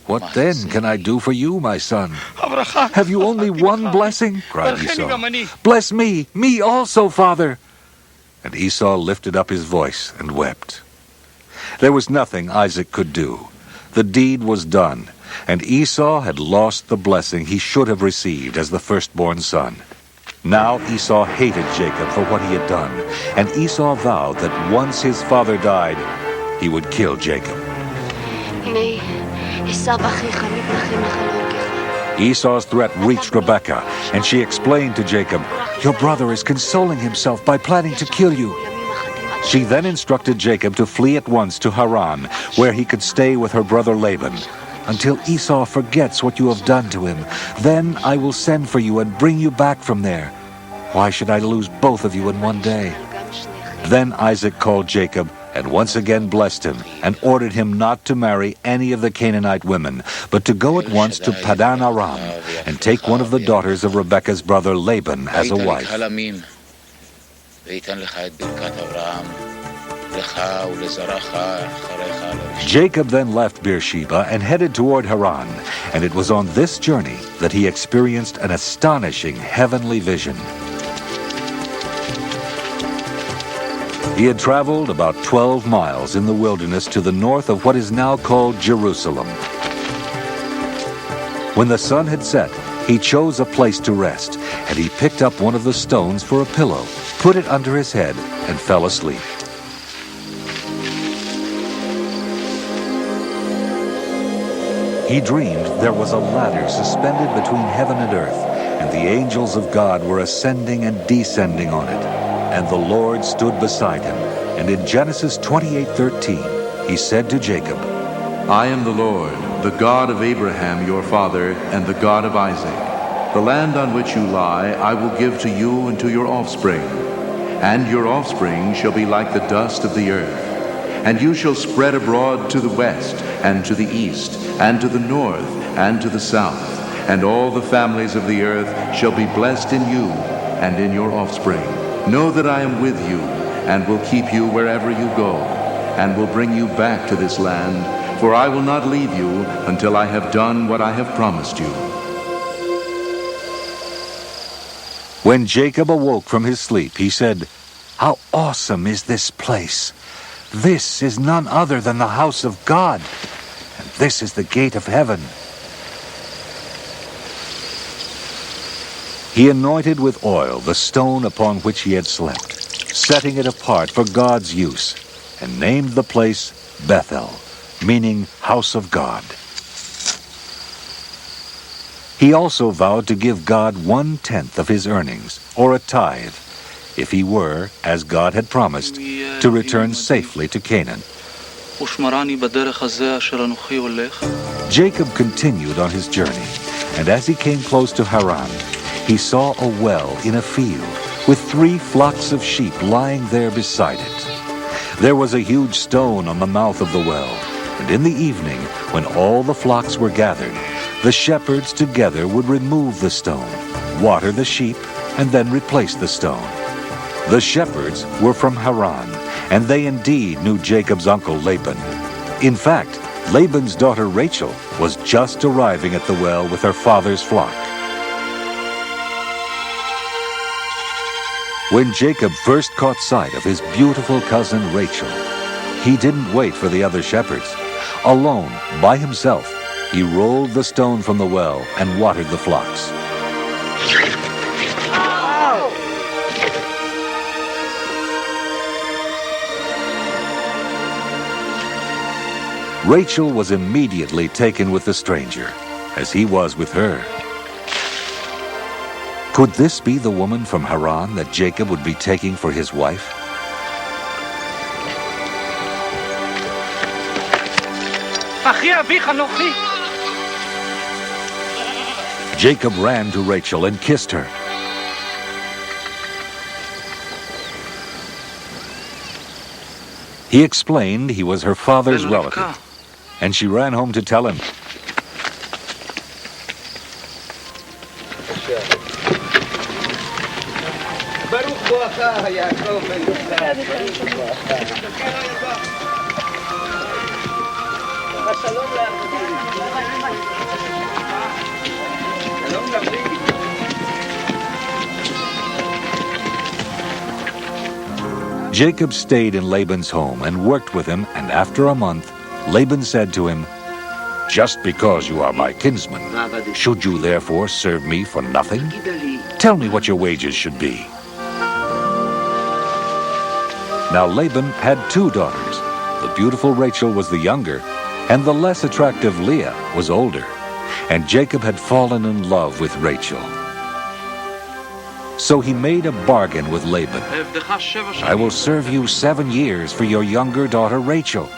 What then can I do for you, my son? Have you only one blessing?" cried Esau. "Bless me, me also, father." And Esau lifted up his voice and wept. There was nothing Isaac could do. The deed was done, and Esau had lost the blessing he should have received as the firstborn son. Now Esau hated Jacob for what he had done, and Esau vowed that once his father died, he would kill Jacob. Esau's threat reached Rebekah, and she explained to Jacob, "Your brother is consoling himself by planning to kill you." She then instructed Jacob to flee at once to Haran, where he could stay with her brother Laban. "Until Esau forgets what you have done to him, then I will send for you and bring you back from there. Why should I lose both of you in one day?" Then Isaac called Jacob and once again blessed him, and ordered him not to marry any of the Canaanite women, but to go at once to Padan Aram and take one of the daughters of Rebekah's brother Laban as a wife. Jacob then left Beersheba and headed toward Haran, and it was on this journey that he experienced an astonishing heavenly vision. He had traveled about 12 miles in the wilderness to the north of what is now called Jerusalem. When the sun had set, he chose a place to rest, and he picked up one of the stones for a pillow, put it under his head, and fell asleep. He dreamed there was a ladder suspended between heaven and earth, and the angels of God were ascending and descending on it. And the Lord stood beside him. And in Genesis 28:13, he said to Jacob, I am the Lord, the God of Abraham your father, and the God of Isaac. The land on which you lie I will give to you and to your offspring, and your offspring shall be like the dust of the earth. And you shall spread abroad to the west, and to the east, and to the north, and to the south. And all the families of the earth shall be blessed in you and in your offspring. Know that I am with you, and will keep you wherever you go, and will bring you back to this land, for I will not leave you until I have done what I have promised you. When Jacob awoke from his sleep, he said, How awesome is this place! This is none other than the house of God, and this is the gate of heaven. He anointed with oil the stone upon which he had slept, setting it apart for God's use, and named the place Bethel, meaning house of God. He also vowed to give God 1/10 of his earnings, or a tithe, if he were, as God had promised, to return safely to Canaan. Jacob continued on his journey, and as he came close to Haran, he saw a well in a field, with 3 flocks of sheep lying there beside it. There was a huge stone on the mouth of the well, and in the evening, when all the flocks were gathered, the shepherds together would remove the stone, water the sheep, and then replace the stone. The shepherds were from Haran, and they indeed knew Jacob's uncle Laban. In fact, Laban's daughter Rachel was just arriving at the well with her father's flock. When Jacob first caught sight of his beautiful cousin Rachel, he didn't wait for the other shepherds. Alone, by himself, he rolled the stone from the well and watered the flocks. Rachel was immediately taken with the stranger, as he was with her. Could this be the woman from Haran that Jacob would be taking for his wife? Jacob ran to Rachel and kissed her. He explained he was her father's relative, and she ran home to tell him. Jacob stayed in Laban's home and worked with him, and after a month, Laban said to him, "Just because you are my kinsman, should you therefore serve me for nothing? Tell me what your wages should be." Now Laban had 2 daughters. The beautiful Rachel was the younger, and the less attractive Leah was older, and Jacob had fallen in love with Rachel. So he made a bargain with Laban. "I will serve you 7 years for your younger daughter Rachel."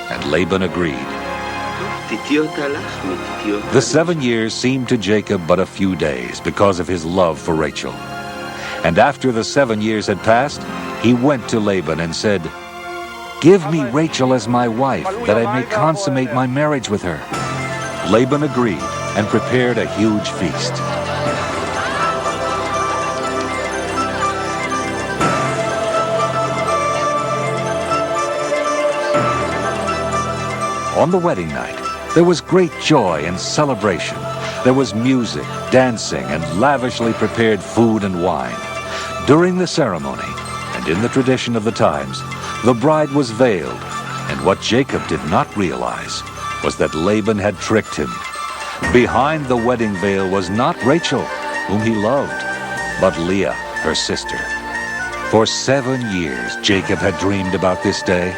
And Laban agreed. The 7 years seemed to Jacob but a few days because of his love for Rachel. And after the 7 years had passed, he went to Laban and said, "Give me Rachel as my wife, that I may consummate my marriage with her." Laban agreed and prepared a huge feast. On the wedding night, there was great joy and celebration. There was music, dancing, and lavishly prepared food and wine. During the ceremony, and in the tradition of the times, the bride was veiled, and what Jacob did not realize was that Laban had tricked him. Behind the wedding veil was not Rachel, whom he loved, but Leah, her sister. For 7 years, Jacob had dreamed about this day,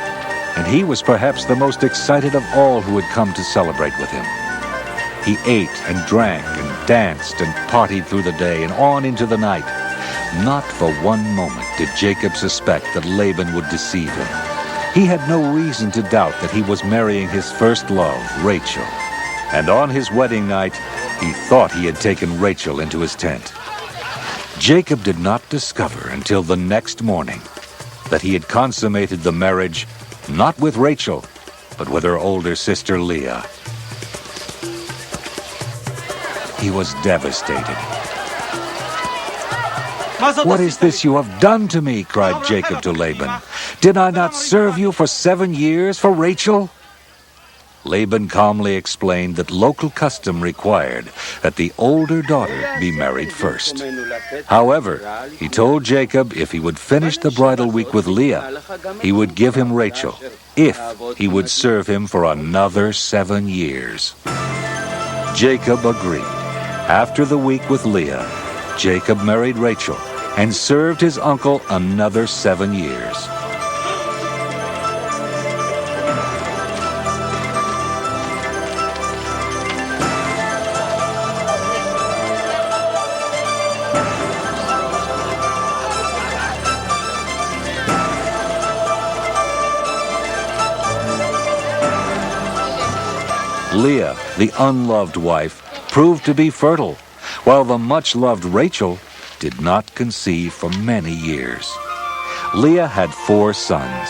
and he was perhaps the most excited of all who had come to celebrate with him. He ate and drank and danced and partied through the day and on into the night. Not for one moment did Jacob suspect that Laban would deceive him. He had no reason to doubt that he was marrying his first love, Rachel. And on his wedding night, he thought he had taken Rachel into his tent. Jacob did not discover until the next morning that he had consummated the marriage not with Rachel, but with her older sister Leah. He was devastated. "What is this you have done to me?" cried Jacob to Laban. "Did I not serve you for 7 years for Rachel?" Laban calmly explained that local custom required that the older daughter be married first. However, he told Jacob if he would finish the bridal week with Leah, he would give him Rachel, if he would serve him for another 7 years. Jacob agreed. After the week with Leah, Jacob married Rachel and served his uncle another 7 years. Leah, the unloved wife, proved to be fertile, while the much-loved Rachel did not conceive for many years. Leah had 4 sons,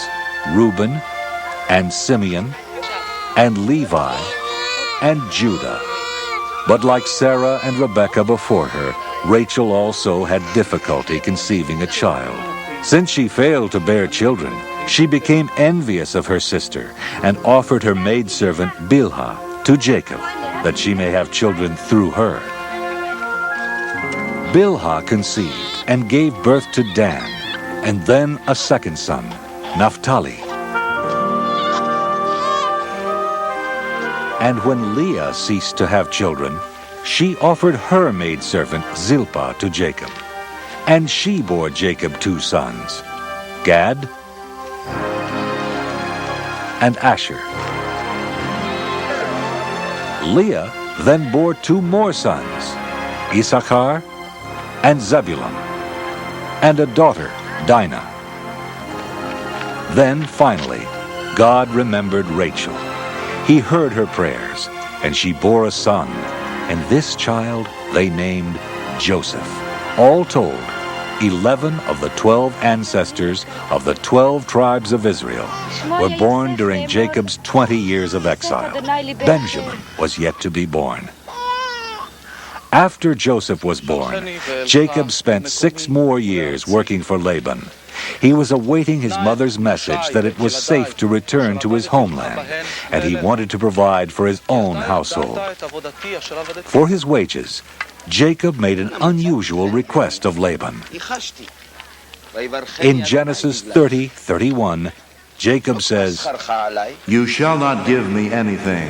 Reuben, and Simeon, and Levi, and Judah. But like Sarah and Rebekah before her, Rachel also had difficulty conceiving a child. Since she failed to bear children, she became envious of her sister and offered her maidservant Bilhah to Jacob, that she may have children through her. Bilhah conceived and gave birth to Dan, and then a second son, Naphtali. And when Leah ceased to have children, she offered her maidservant Zilpah to Jacob. And she bore Jacob 2 sons, Gad and Asher. Leah then bore 2 more sons, Issachar and Zebulun, and a daughter, Dinah. Then finally, God remembered Rachel. He heard her prayers, and she bore a son, and this child they named Joseph. All told, 11 of the 12 ancestors of the 12 tribes of Israel were born during Jacob's 20 years of exile. Benjamin was yet to be born. After Joseph was born, Jacob spent 6 more years working for Laban. He was awaiting his mother's message that it was safe to return to his homeland, and he wanted to provide for his own household. For his wages, Jacob made an unusual request of Laban. In Genesis 30:31, Jacob says, You shall not give me anything.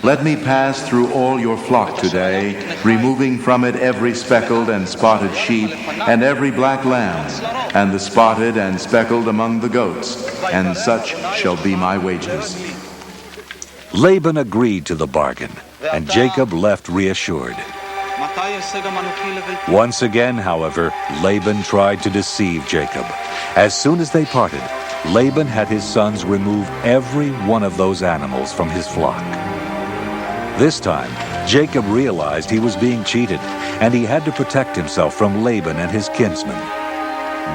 Let me pass through all your flock today, removing from it every speckled and spotted sheep, and every black lamb, and the spotted and speckled among the goats, and such shall be my wages. Laban agreed to the bargain, and Jacob left reassured. Once again, however, Laban tried to deceive Jacob. As soon as they parted, Laban had his sons remove every one of those animals from his flock. This time, Jacob realized he was being cheated, and he had to protect himself from Laban and his kinsmen.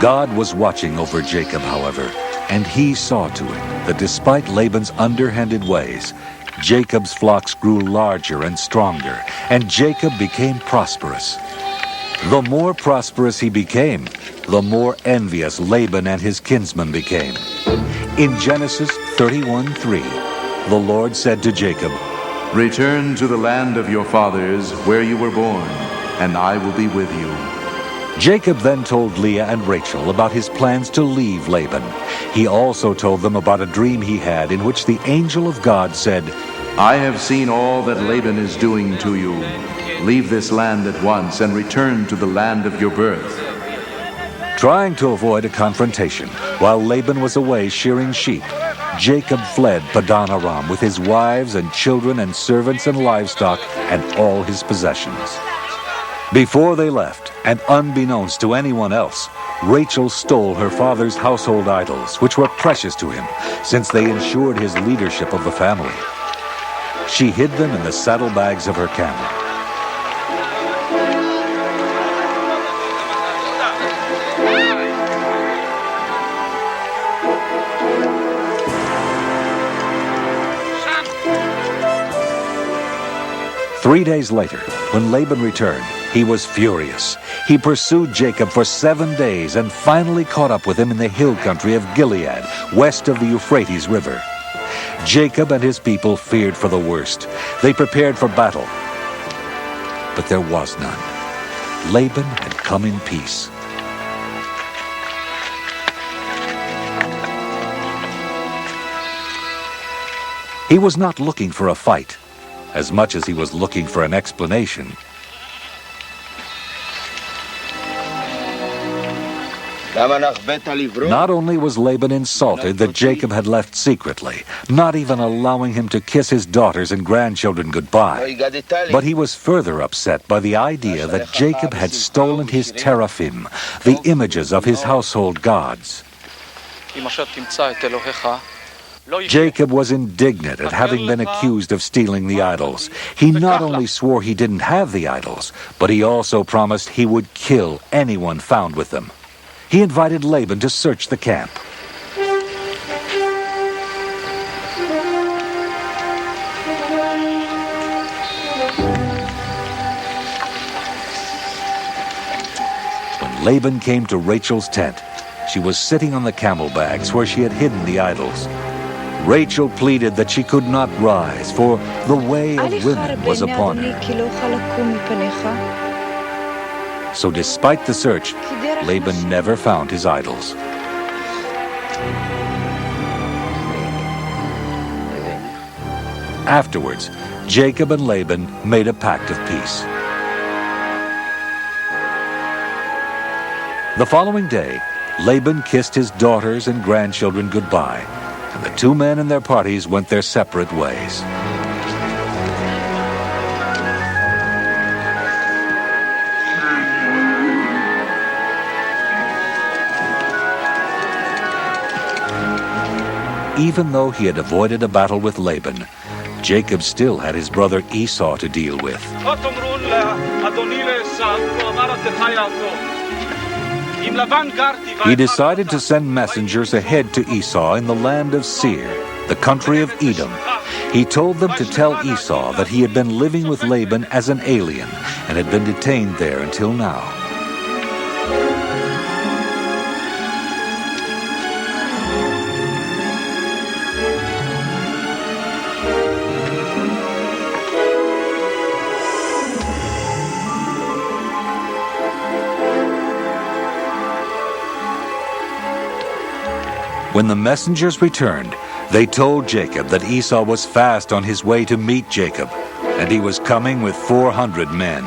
God was watching over Jacob, however, and he saw to it that despite Laban's underhanded ways, Jacob's flocks grew larger and stronger, and Jacob became prosperous. The more prosperous he became, the more envious Laban and his kinsmen became. In Genesis 31:3, the Lord said to Jacob, Return to the land of your fathers, where you were born, and I will be with you. Jacob then told Leah and Rachel about his plans to leave Laban. He also told them about a dream he had in which the angel of God said, I have seen all that Laban is doing to you. Leave this land at once and return to the land of your birth. Trying to avoid a confrontation, while Laban was away shearing sheep, Jacob fled Padan Aram with his wives and children and servants and livestock and all his possessions. Before they left, and unbeknownst to anyone else, Rachel stole her father's household idols, which were precious to him, since they ensured his leadership of the family. She hid them in the saddlebags of her camel. Three days later, when Laban returned, he was furious. He pursued Jacob for 7 days and finally caught up with him in the hill country of Gilead, west of the Euphrates River. Jacob and his people feared for the worst. They prepared for battle, but there was none. Laban had come in peace. He was not looking for a fight, as much as he was looking for an explanation. Not only was Laban insulted that Jacob had left secretly, not even allowing him to kiss his daughters and grandchildren goodbye, but he was further upset by the idea that Jacob had stolen his teraphim, the images of his household gods. Jacob was indignant at having been accused of stealing the idols. He not only swore he didn't have the idols, but he also promised he would kill anyone found with them. He invited Laban to search the camp. Laban came to Rachel's tent. She was sitting on the camel bags where she had hidden the idols. Rachel pleaded that she could not rise, for the way of women was upon her. So despite the search, Laban never found his idols. Afterwards, Jacob and Laban made a pact of peace. The following day, Laban kissed his daughters and grandchildren goodbye, and the two men and their parties went their separate ways. Even though he had avoided a battle with Laban, Jacob still had his brother Esau to deal with. He decided to send messengers ahead to Esau in the land of Seir, the country of Edom. He told them to tell Esau that he had been living with Laban as an alien and had been detained there until now. When the messengers returned, they told Jacob that Esau was fast on his way to meet Jacob, and he was coming with 400 men.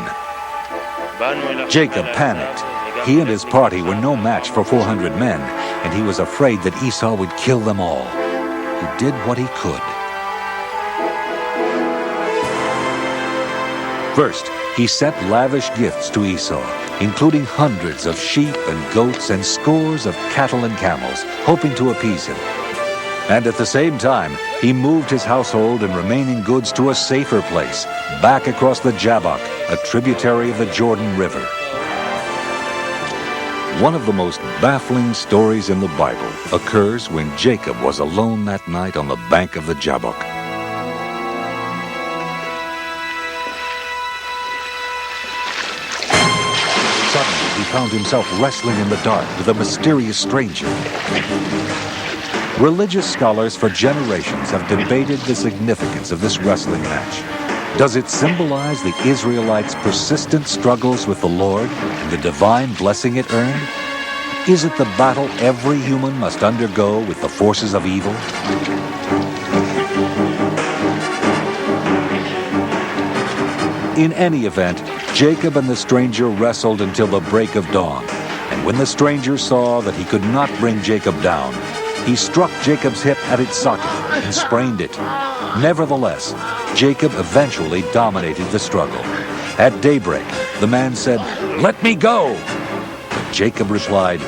Jacob panicked. He and his party were no match for 400 men, and he was afraid that Esau would kill them all. He did what he could. First, he sent lavish gifts to Esau, including hundreds of sheep and goats and scores of cattle and camels, hoping to appease him. And at the same time, he moved his household and remaining goods to a safer place, back across the Jabbok, a tributary of the Jordan River. One of the most baffling stories in the Bible occurs when Jacob was alone that night on the bank of the Jabbok. Suddenly, he found himself wrestling in the dark with a mysterious stranger. Religious scholars for generations have debated the significance of this wrestling match. Does it symbolize the Israelites' persistent struggles with the Lord and the divine blessing it earned? Is it the battle every human must undergo with the forces of evil? In any event, Jacob and the stranger wrestled until the break of dawn, and when the stranger saw that he could not bring Jacob down, he struck Jacob's hip at its socket and sprained it. Nevertheless, Jacob eventually dominated the struggle. At daybreak, the man said, "Let me go!" But Jacob replied,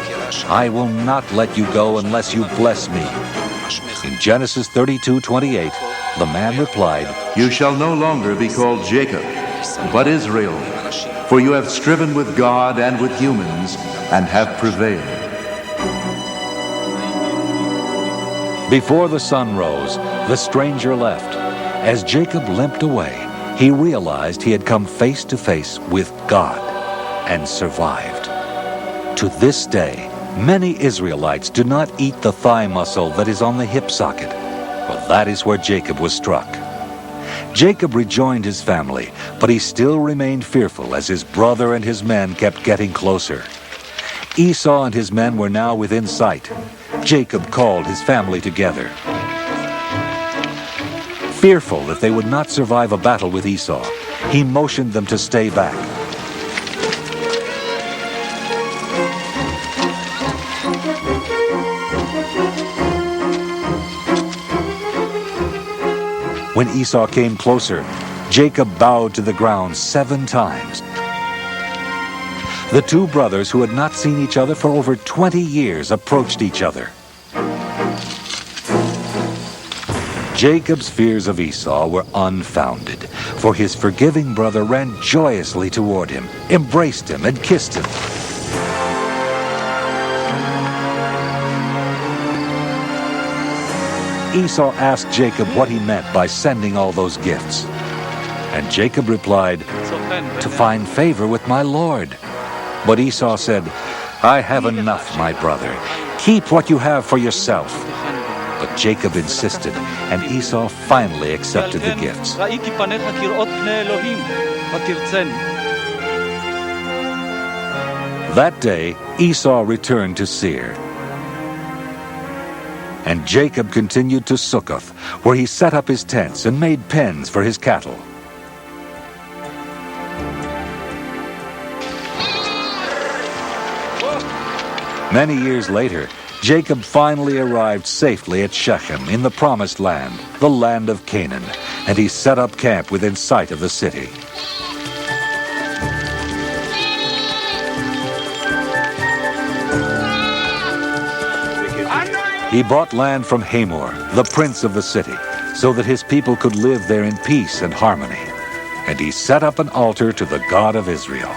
"I will not let you go unless you bless me." In Genesis 32:28, the man replied, You shall no longer be called Jacob, but Israel, for you have striven with God and with humans, and have prevailed. Before the sun rose, the stranger left. As Jacob limped away, he realized he had come face to face with God and survived. To this day, many Israelites do not eat the thigh muscle that is on the hip socket, for that is where Jacob was struck. Jacob rejoined his family, but he still remained fearful as his brother and his men kept getting closer. Esau and his men were now within sight. Jacob called his family together. Fearful that they would not survive a battle with Esau, he motioned them to stay back. When Esau came closer, Jacob bowed to the ground 7 times. The two brothers, who had not seen each other for over 20 years, approached each other. Jacob's fears of Esau were unfounded, for his forgiving brother ran joyously toward him, embraced him, and kissed him. Esau asked Jacob what he meant by sending all those gifts. And Jacob replied, "To find favor with my Lord." But Esau said, I have enough, my brother. Keep what you have for yourself. But Jacob insisted, and Esau finally accepted the gifts. That day, Esau returned to Seir. And Jacob continued to Succoth, where he set up his tents and made pens for his cattle. Many years later, Jacob finally arrived safely at Shechem in the Promised Land, the land of Canaan, and he set up camp within sight of the city. He bought land from Hamor, the prince of the city, so that his people could live there in peace and harmony. And he set up an altar to the God of Israel.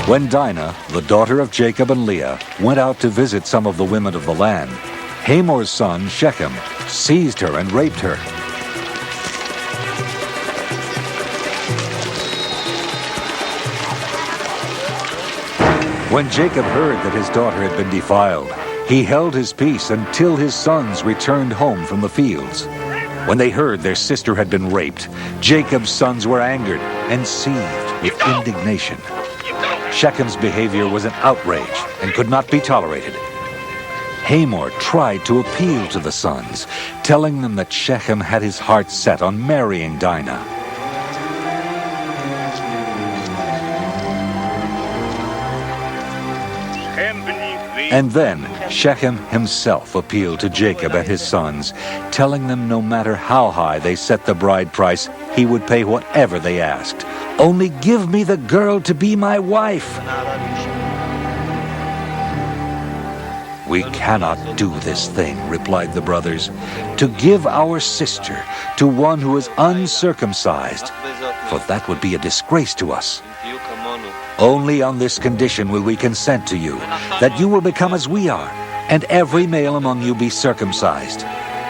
When Dinah, the daughter of Jacob and Leah, went out to visit some of the women of the land, Hamor's son, Shechem, seized her and raped her. When Jacob heard that his daughter had been defiled, he held his peace until his sons returned home from the fields. When they heard their sister had been raped, Jacob's sons were angered and seethed with indignation. Shechem's behavior was an outrage and could not be tolerated. Hamor tried to appeal to the sons, telling them that Shechem had his heart set on marrying Dinah. And then Shechem himself appealed to Jacob and his sons, telling them no matter how high they set the bride price, he would pay whatever they asked. Only give me the girl to be my wife. We cannot do this thing, replied the brothers, to give our sister to one who is uncircumcised, for that would be a disgrace to us. Only on this condition will we consent to you, that you will become as we are, and every male among you be circumcised.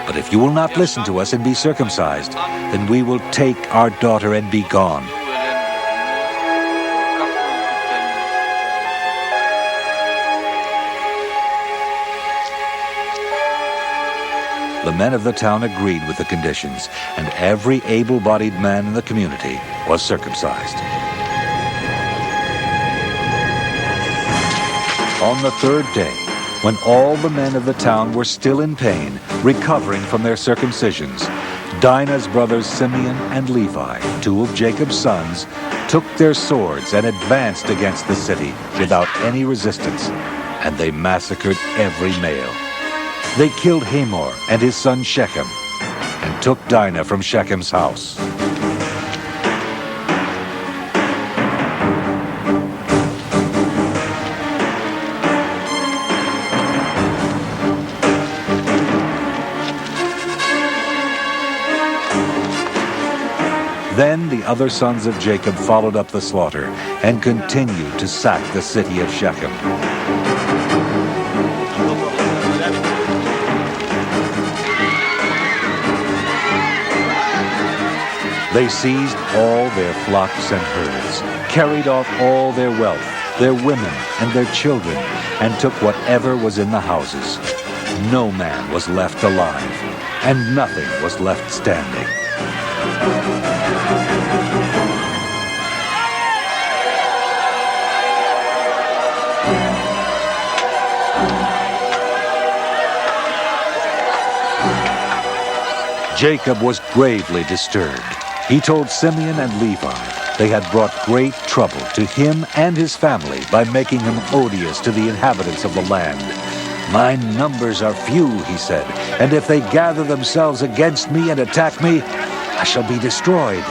But if you will not listen to us and be circumcised, then we will take our daughter and be gone. The men of the town agreed with the conditions, and every able-bodied man in the community was circumcised. On the third day, when all the men of the town were still in pain, recovering from their circumcisions, Dinah's brothers Simeon and Levi, two of Jacob's sons, took their swords and advanced against the city without any resistance, and they massacred every male. They killed Hamor and his son Shechem, and took Dinah from Shechem's house. Then the other sons of Jacob followed up the slaughter and continued to sack the city of Shechem. They seized all their flocks and herds, carried off all their wealth, their women and their children, and took whatever was in the houses. No man was left alive, and nothing was left standing. Jacob was gravely disturbed. He told Simeon and Levi they had brought great trouble to him and his family by making him odious to the inhabitants of the land. My numbers are few, he said, and if they gather themselves against me and attack me, I shall be destroyed.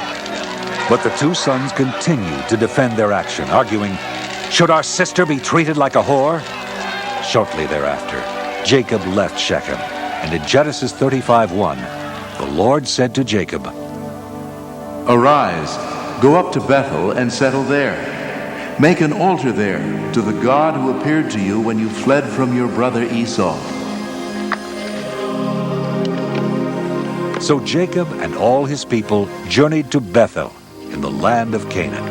But the two sons continued to defend their action, arguing, should our sister be treated like a whore? Shortly thereafter, Jacob left Shechem, and in Genesis 35:1, the Lord said to Jacob, Arise, go up to Bethel and settle there. Make an altar there to the God who appeared to you when you fled from your brother Esau." So Jacob and all his people journeyed to Bethel in the land of Canaan.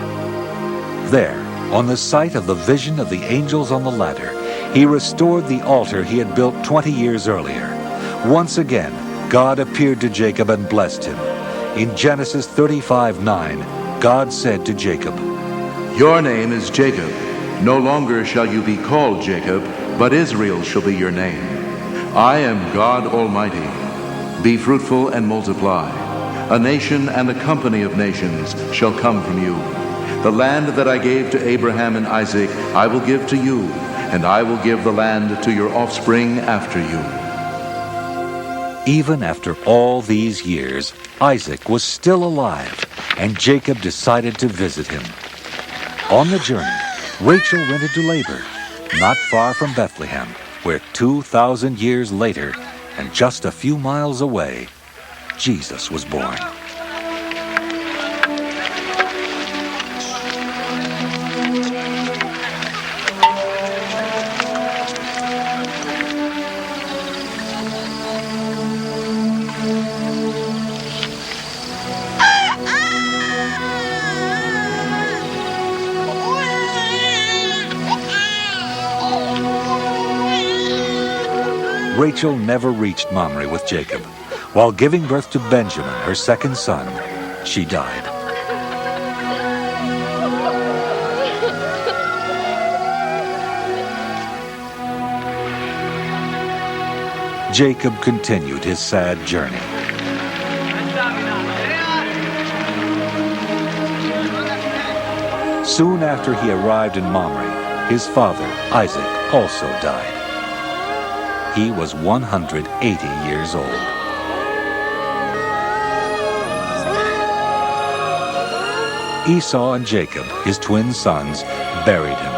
There, on the site of the vision of the angels on the ladder, he restored the altar he had built 20 years earlier. Once again, God appeared to Jacob and blessed him. In Genesis 35:9, God said to Jacob, "Your name is Jacob. No longer shall you be called Jacob, but Israel shall be your name. I am God Almighty. Be fruitful and multiply. A nation and a company of nations shall come from you. The land that I gave to Abraham and Isaac I will give to you, and I will give the land to your offspring after you." Even after all these years, Isaac was still alive, and Jacob decided to visit him. On the journey, Rachel went into labor, not far from Bethlehem, where 2,000 years later, and just a few miles away, Jesus was born. Rachel never reached Mamre with Jacob. While giving birth to Benjamin, her second son, she died. Jacob continued his sad journey. Soon after he arrived in Mamre, his father, Isaac, also died. He was 180 years old. Esau and Jacob, his twin sons, buried him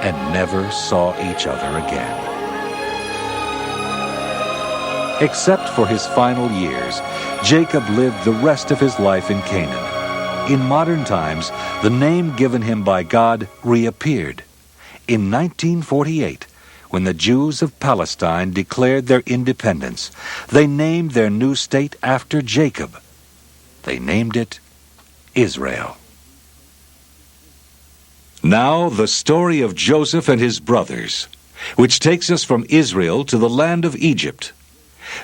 and never saw each other again. Except for his final years, Jacob lived the rest of his life in Canaan. In modern times, the name given him by God reappeared. In 1948, when the Jews of Palestine declared their independence, they named their new state after Jacob. They named it Israel. Now the story of Joseph and his brothers, which takes us from Israel to the land of Egypt.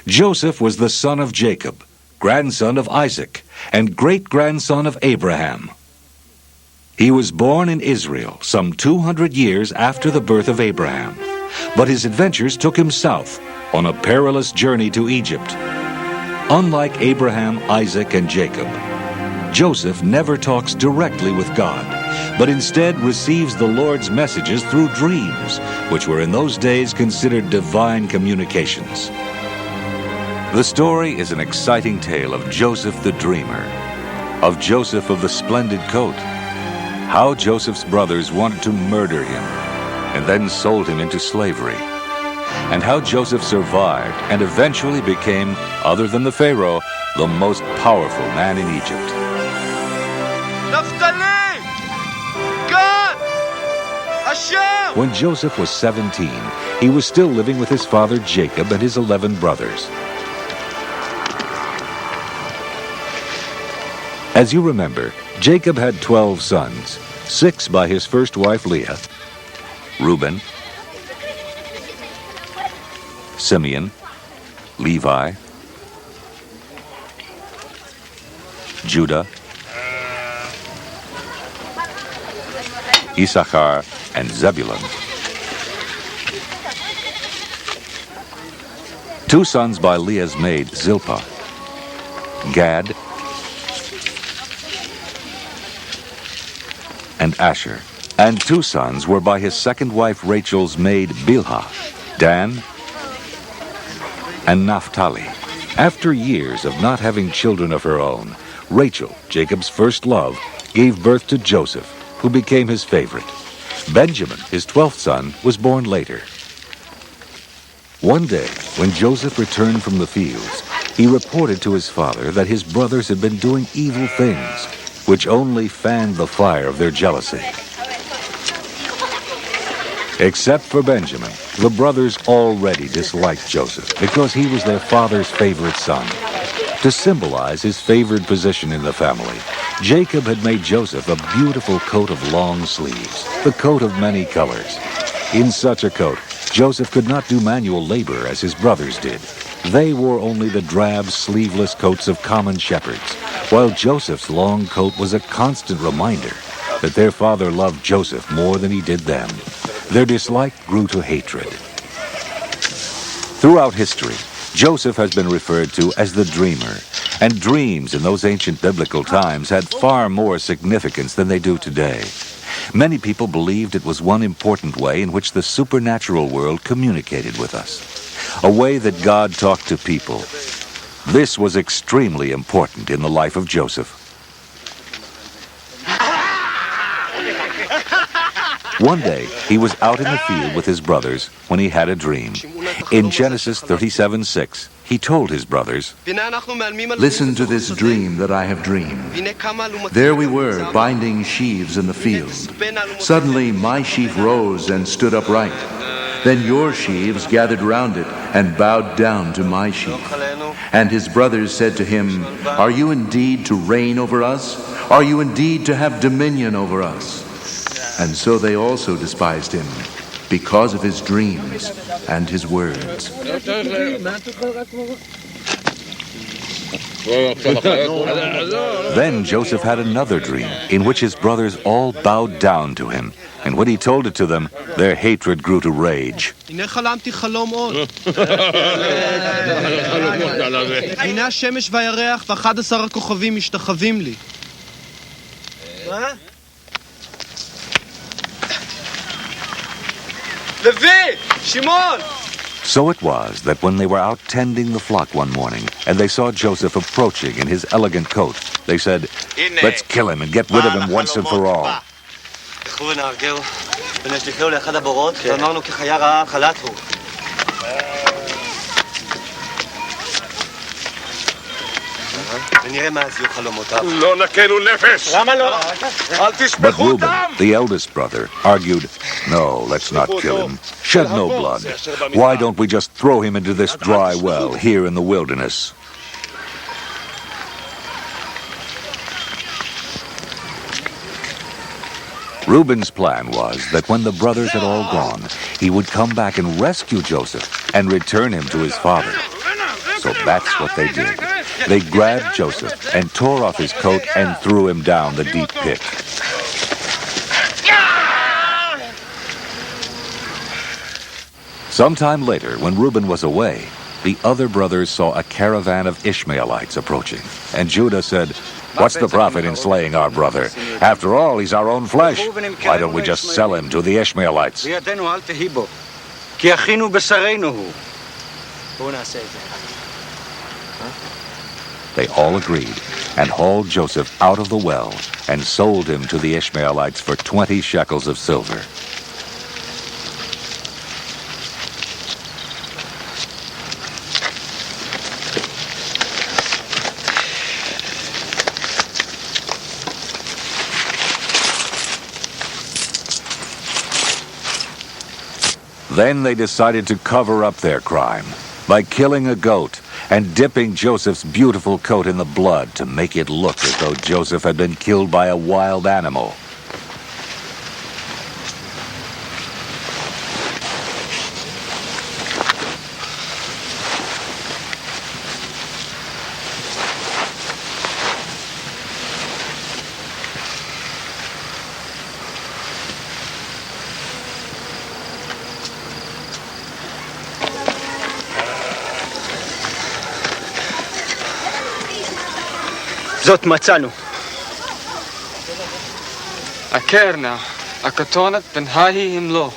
Joseph was the son of Jacob, grandson of Isaac, and great-grandson of Abraham. He was born in Israel some 200 years after the birth of Abraham, but his adventures took him south on a perilous journey to Egypt. Unlike Abraham, Isaac, and Jacob, Joseph never talks directly with God, but instead receives the Lord's messages through dreams, which were in those days considered divine communications. The story is an exciting tale of Joseph the dreamer, of Joseph of the splendid coat, how Joseph's brothers wanted to murder him and then sold him into slavery, and how Joseph survived and eventually became, other than the Pharaoh, the most powerful man in Egypt. Naphtali! God! Hashem! When Joseph was 17, he was still living with his father Jacob and his 11 brothers. As you remember, Jacob had 12 sons, 6 by his first wife Leah, Reuben, Simeon, Levi, Judah, Issachar, and Zebulun. 2 sons by Leah's maid Zilpah, Gad, and Asher. And 2 sons were by his second wife Rachel's maid Bilhah, Dan and Naphtali. After years of not having children of her own, Rachel, Jacob's first love, gave birth to Joseph, who became his favorite. Benjamin, his 12th son, was born later. One day, when Joseph returned from the fields, he reported to his father that his brothers had been doing evil things, which only fanned the fire of their jealousy. Except for Benjamin, the brothers already disliked Joseph because he was their father's favorite son. To symbolize his favored position in the family, Jacob had made Joseph a beautiful coat of long sleeves, the coat of many colors. In such a coat, Joseph could not do manual labor as his brothers did. They wore only the drab, sleeveless coats of common shepherds, while Joseph's long coat was a constant reminder that their father loved Joseph more than he did them. Their dislike grew to hatred. Throughout history, Joseph has been referred to as the dreamer, and dreams in those ancient biblical times had far more significance than they do today. Many people believed it was one important way in which the supernatural world communicated with us, a way that God talked to people. This was extremely important in the life of Joseph. One day, he was out in the field with his brothers when he had a dream. In Genesis 37:6, he told his brothers, Listen to this dream that I have dreamed. There we were, binding sheaves in the field. Suddenly my sheaf rose and stood upright. Then your sheaves gathered round it and bowed down to my sheaf. And his brothers said to him, Are you indeed to reign over us? Are you indeed to have dominion over us? And so they also despised him, because of his dreams and his words. Then Joseph had another dream, in which his brothers all bowed down to him. And when he told it to them, their hatred grew to rage. הנה חלמתי חלום עוד. הנה השמש והירח ו11 הכוכבים משתחווים לי. לוי! שמעון! So it was that when they were out tending the flock one morning, and they saw Joseph approaching in his elegant coat, they said, Let's kill him and get rid of him once and for all. לכו ונארגל ונשליחהו לאחד הבורות, ואמרנו כי חיה רעה חלת הוא. ונראה מה יהיו חלומותיו. לא נקנו נפש! למה לא? אל But תשפכו Reuben, דם! the eldest brother, argued, No, let's not kill him. Shed no blood. Why don't we just throw him into this dry well here in the wilderness? Reuben's plan was that when the brothers had all gone, he would come back and rescue Joseph and return him to his father. So that's what they did. They grabbed Joseph and tore off his coat and threw him down the deep pit. Sometime later, when Reuben was away, the other brothers saw a caravan of Ishmaelites approaching. And Judah said, What's the profit in slaying our brother? After all, he's our own flesh. Why don't we just sell him to the Ishmaelites? They all agreed and hauled Joseph out of the well and sold him to the Ishmaelites for 20 shekels of silver. Then they decided to cover up their crime by killing a goat and dipping Joseph's beautiful coat in the blood to make it look as though Joseph had been killed by a wild animal. זאת מצאנו. הקרנה, הכתונת בן ההיא אם לא.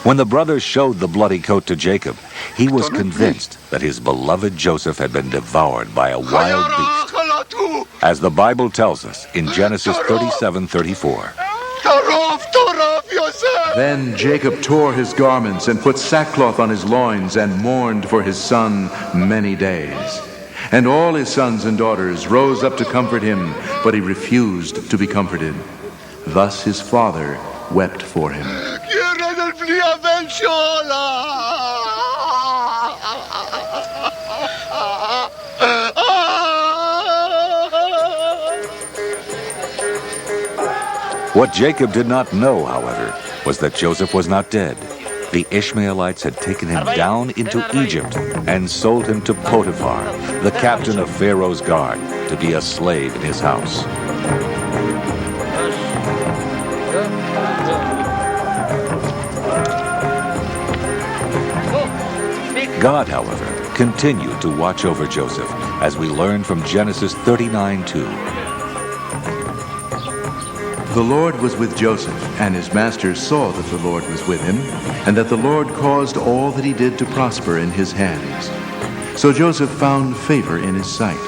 When the brothers showed the bloody coat to Jacob, he was convinced that his beloved Joseph had been devoured by a wild beast. As the Bible tells us in Genesis 37:34. Then Jacob tore his garments and put sackcloth on his loins and mourned for his son many days. And all his sons and daughters rose up to comfort him, but he refused to be comforted. Thus his father wept for him. בלי הבן שלה. What Jacob did not know, however, was that Joseph was not dead. The Ishmaelites had taken him down into Egypt and sold him to Potiphar, the captain of Pharaoh's guard, to be a slave in his house. God, however, continued to watch over Joseph, as we learn from Genesis 39:2. The Lord was with Joseph, and his masters saw that the Lord was with him, and that the Lord caused all that he did to prosper in his hands. So Joseph found favor in his sight,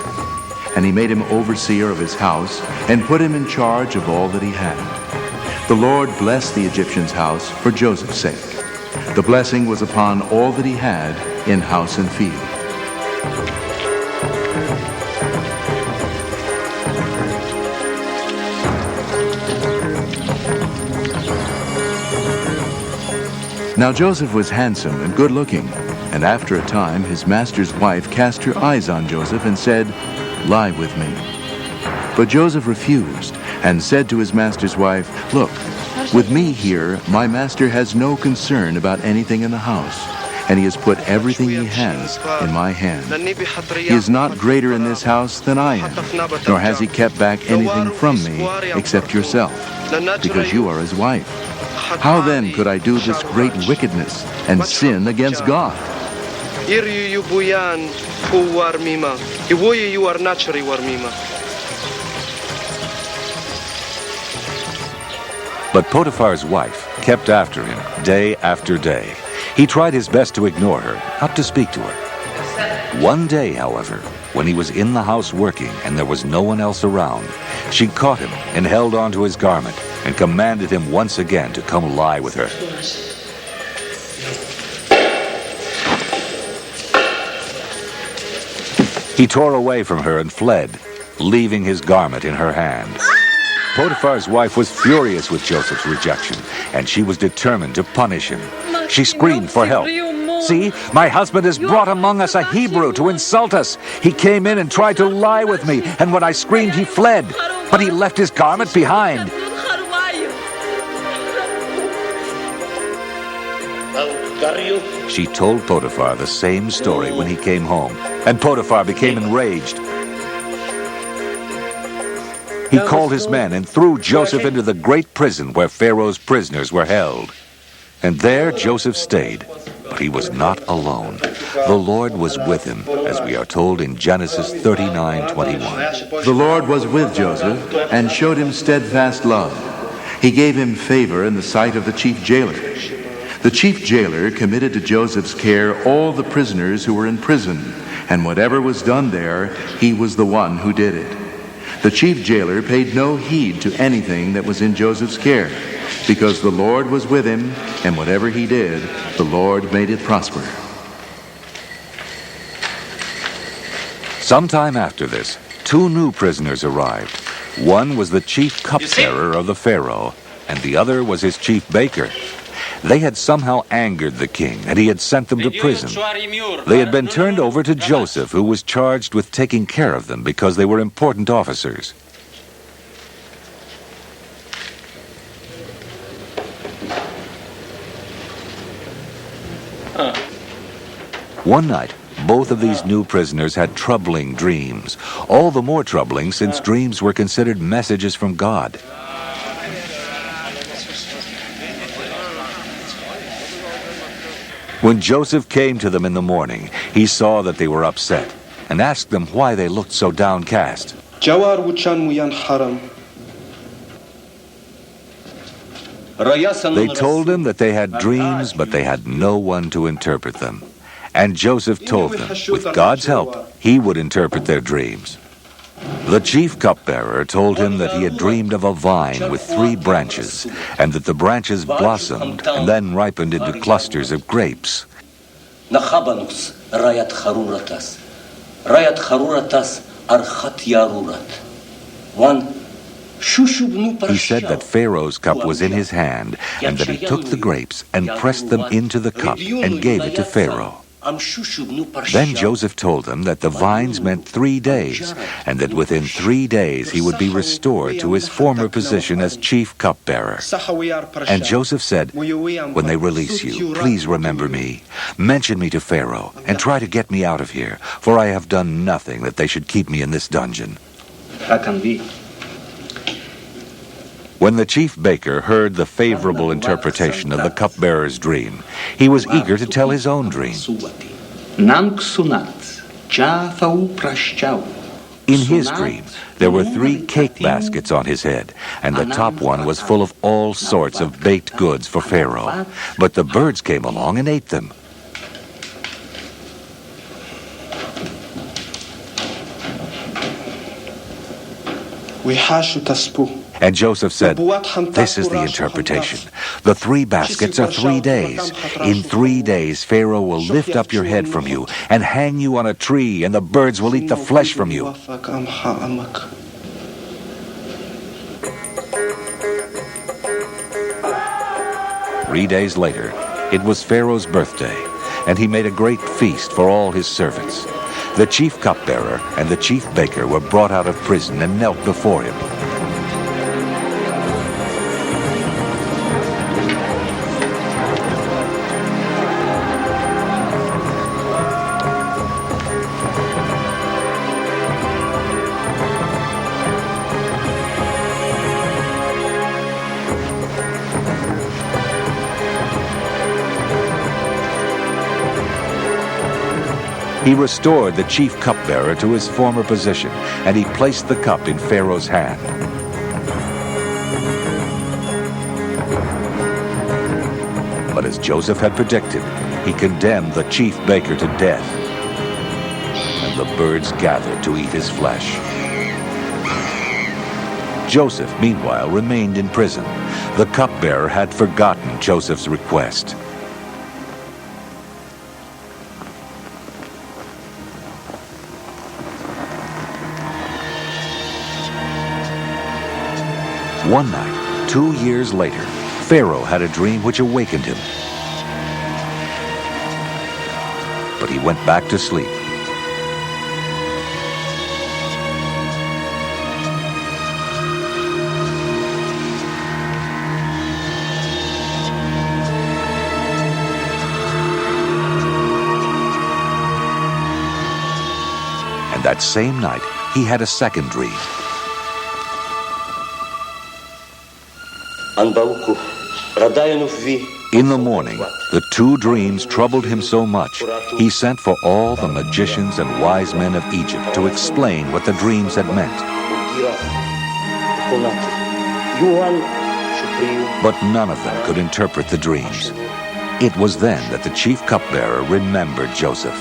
and he made him overseer of his house, and put him in charge of all that he had. The Lord blessed the Egyptian's house for Joseph's sake. The blessing was upon all that he had in house and field. Now Joseph was handsome and good-looking, and after a time his master's wife cast her eyes on Joseph and said, "Lie with me." But Joseph refused and said to his master's wife, "Look, with me here, my master has no concern about anything in the house, and he has put everything he has in my hand. He is not greater in this house than I am, nor has he kept back anything from me except yourself, because you are his wife. How then could I do this great wickedness and sin against God?" But Potiphar's wife kept after him day after day. He tried his best to ignore her, not to speak to her. One day, however, when he was in the house working and there was no one else around, she caught him and held on to his garment and commanded him once again to come lie with her. He tore away from her and fled, leaving his garment in her hand. Potiphar's wife was furious with Joseph's rejection, and she was determined to punish him. She screamed for help. "See, my husband has brought among us a Hebrew to insult us. He came in and tried to lie with me, and when I screamed, he fled. But he left his garment behind." She told Potiphar the same story when he came home, and Potiphar became enraged. He called his men and threw Joseph into the great prison where Pharaoh's prisoners were held. And there Joseph stayed, but he was not alone. The Lord was with him, as we are told in Genesis 39:21. The Lord was with Joseph and showed him steadfast love. He gave him favor in the sight of the chief jailer. The chief jailer committed to Joseph's care all the prisoners who were in prison, and whatever was done there, he was the one who did it. The chief jailer paid no heed to anything that was in Joseph's care, because the Lord was with him, and whatever he did, the Lord made it prosper. Sometime after this, 2 new prisoners arrived. One was the chief cupbearer of the Pharaoh, and the other was his chief baker. They had somehow angered the king, and he had sent them to prison. They had been turned over to Joseph, who was charged with taking care of them because they were important officers. One night, both of these new prisoners had troubling dreams, all the more troubling since dreams were considered messages from God. When Joseph came to them in the morning, he saw that they were upset and asked them why they looked so downcast. They told him that they had dreams, but they had no one to interpret them. And Joseph told them, with God's help, he would interpret their dreams. The chief cupbearer told him that he had dreamed of a vine with 3 branches, and that the branches blossomed and then ripened into clusters of grapes. He said that Pharaoh's cup was in his hand, and that he took the grapes and pressed them into the cup and gave it to Pharaoh. Then Joseph told them that the vines meant 3 days, and that within 3 days he would be restored to his former position as chief cupbearer. And Joseph said, "When they release you, please remember me. Mention me to Pharaoh, and try to get me out of here, for I have done nothing that they should keep me in this dungeon." When the chief baker heard the favorable interpretation of the cupbearer's dream, he was eager to tell his own dream. In his dream, there were 3 cake baskets on his head, and the top one was full of all sorts of baked goods for Pharaoh. But the birds came along and ate them. And Joseph said, "This is the interpretation. The 3 baskets are 3 days. In 3 days, Pharaoh will lift up your head from you and hang you on a tree, and the birds will eat the flesh from you." 3 days later, it was Pharaoh's birthday, and he made a great feast for all his servants. The chief cupbearer and the chief baker were brought out of prison and knelt before him. He restored the chief cupbearer to his former position, and he placed the cup in Pharaoh's hand. But as Joseph had predicted, he condemned the chief baker to death, and the birds gathered to eat his flesh. Joseph, meanwhile, remained in prison. The cupbearer had forgotten Joseph's request. One night, 2 years later, Pharaoh had a dream which awakened him. But he went back to sleep. And that same night, he had a second dream. In the morning, the 2 dreams troubled him so much, he sent for all the magicians and wise men of Egypt to explain what the dreams had meant. But none of them could interpret the dreams. It was then that the chief cupbearer remembered Joseph.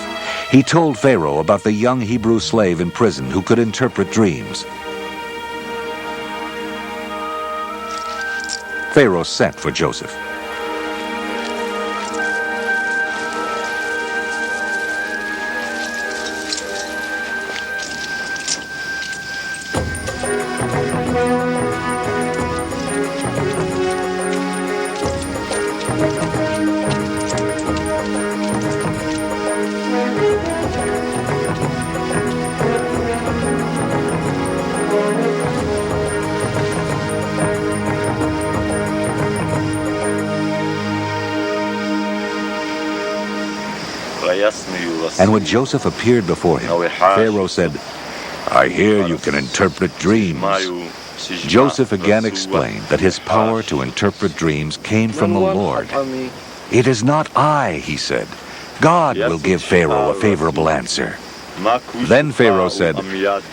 He told Pharaoh about the young Hebrew slave in prison who could interpret dreams. Pharaoh sent for Joseph. And when Joseph appeared before him, Pharaoh said, "I hear you can interpret dreams." Joseph again explained that his power to interpret dreams came from the Lord. "It is not I," he said. "God will give Pharaoh a favorable answer." Then Pharaoh said,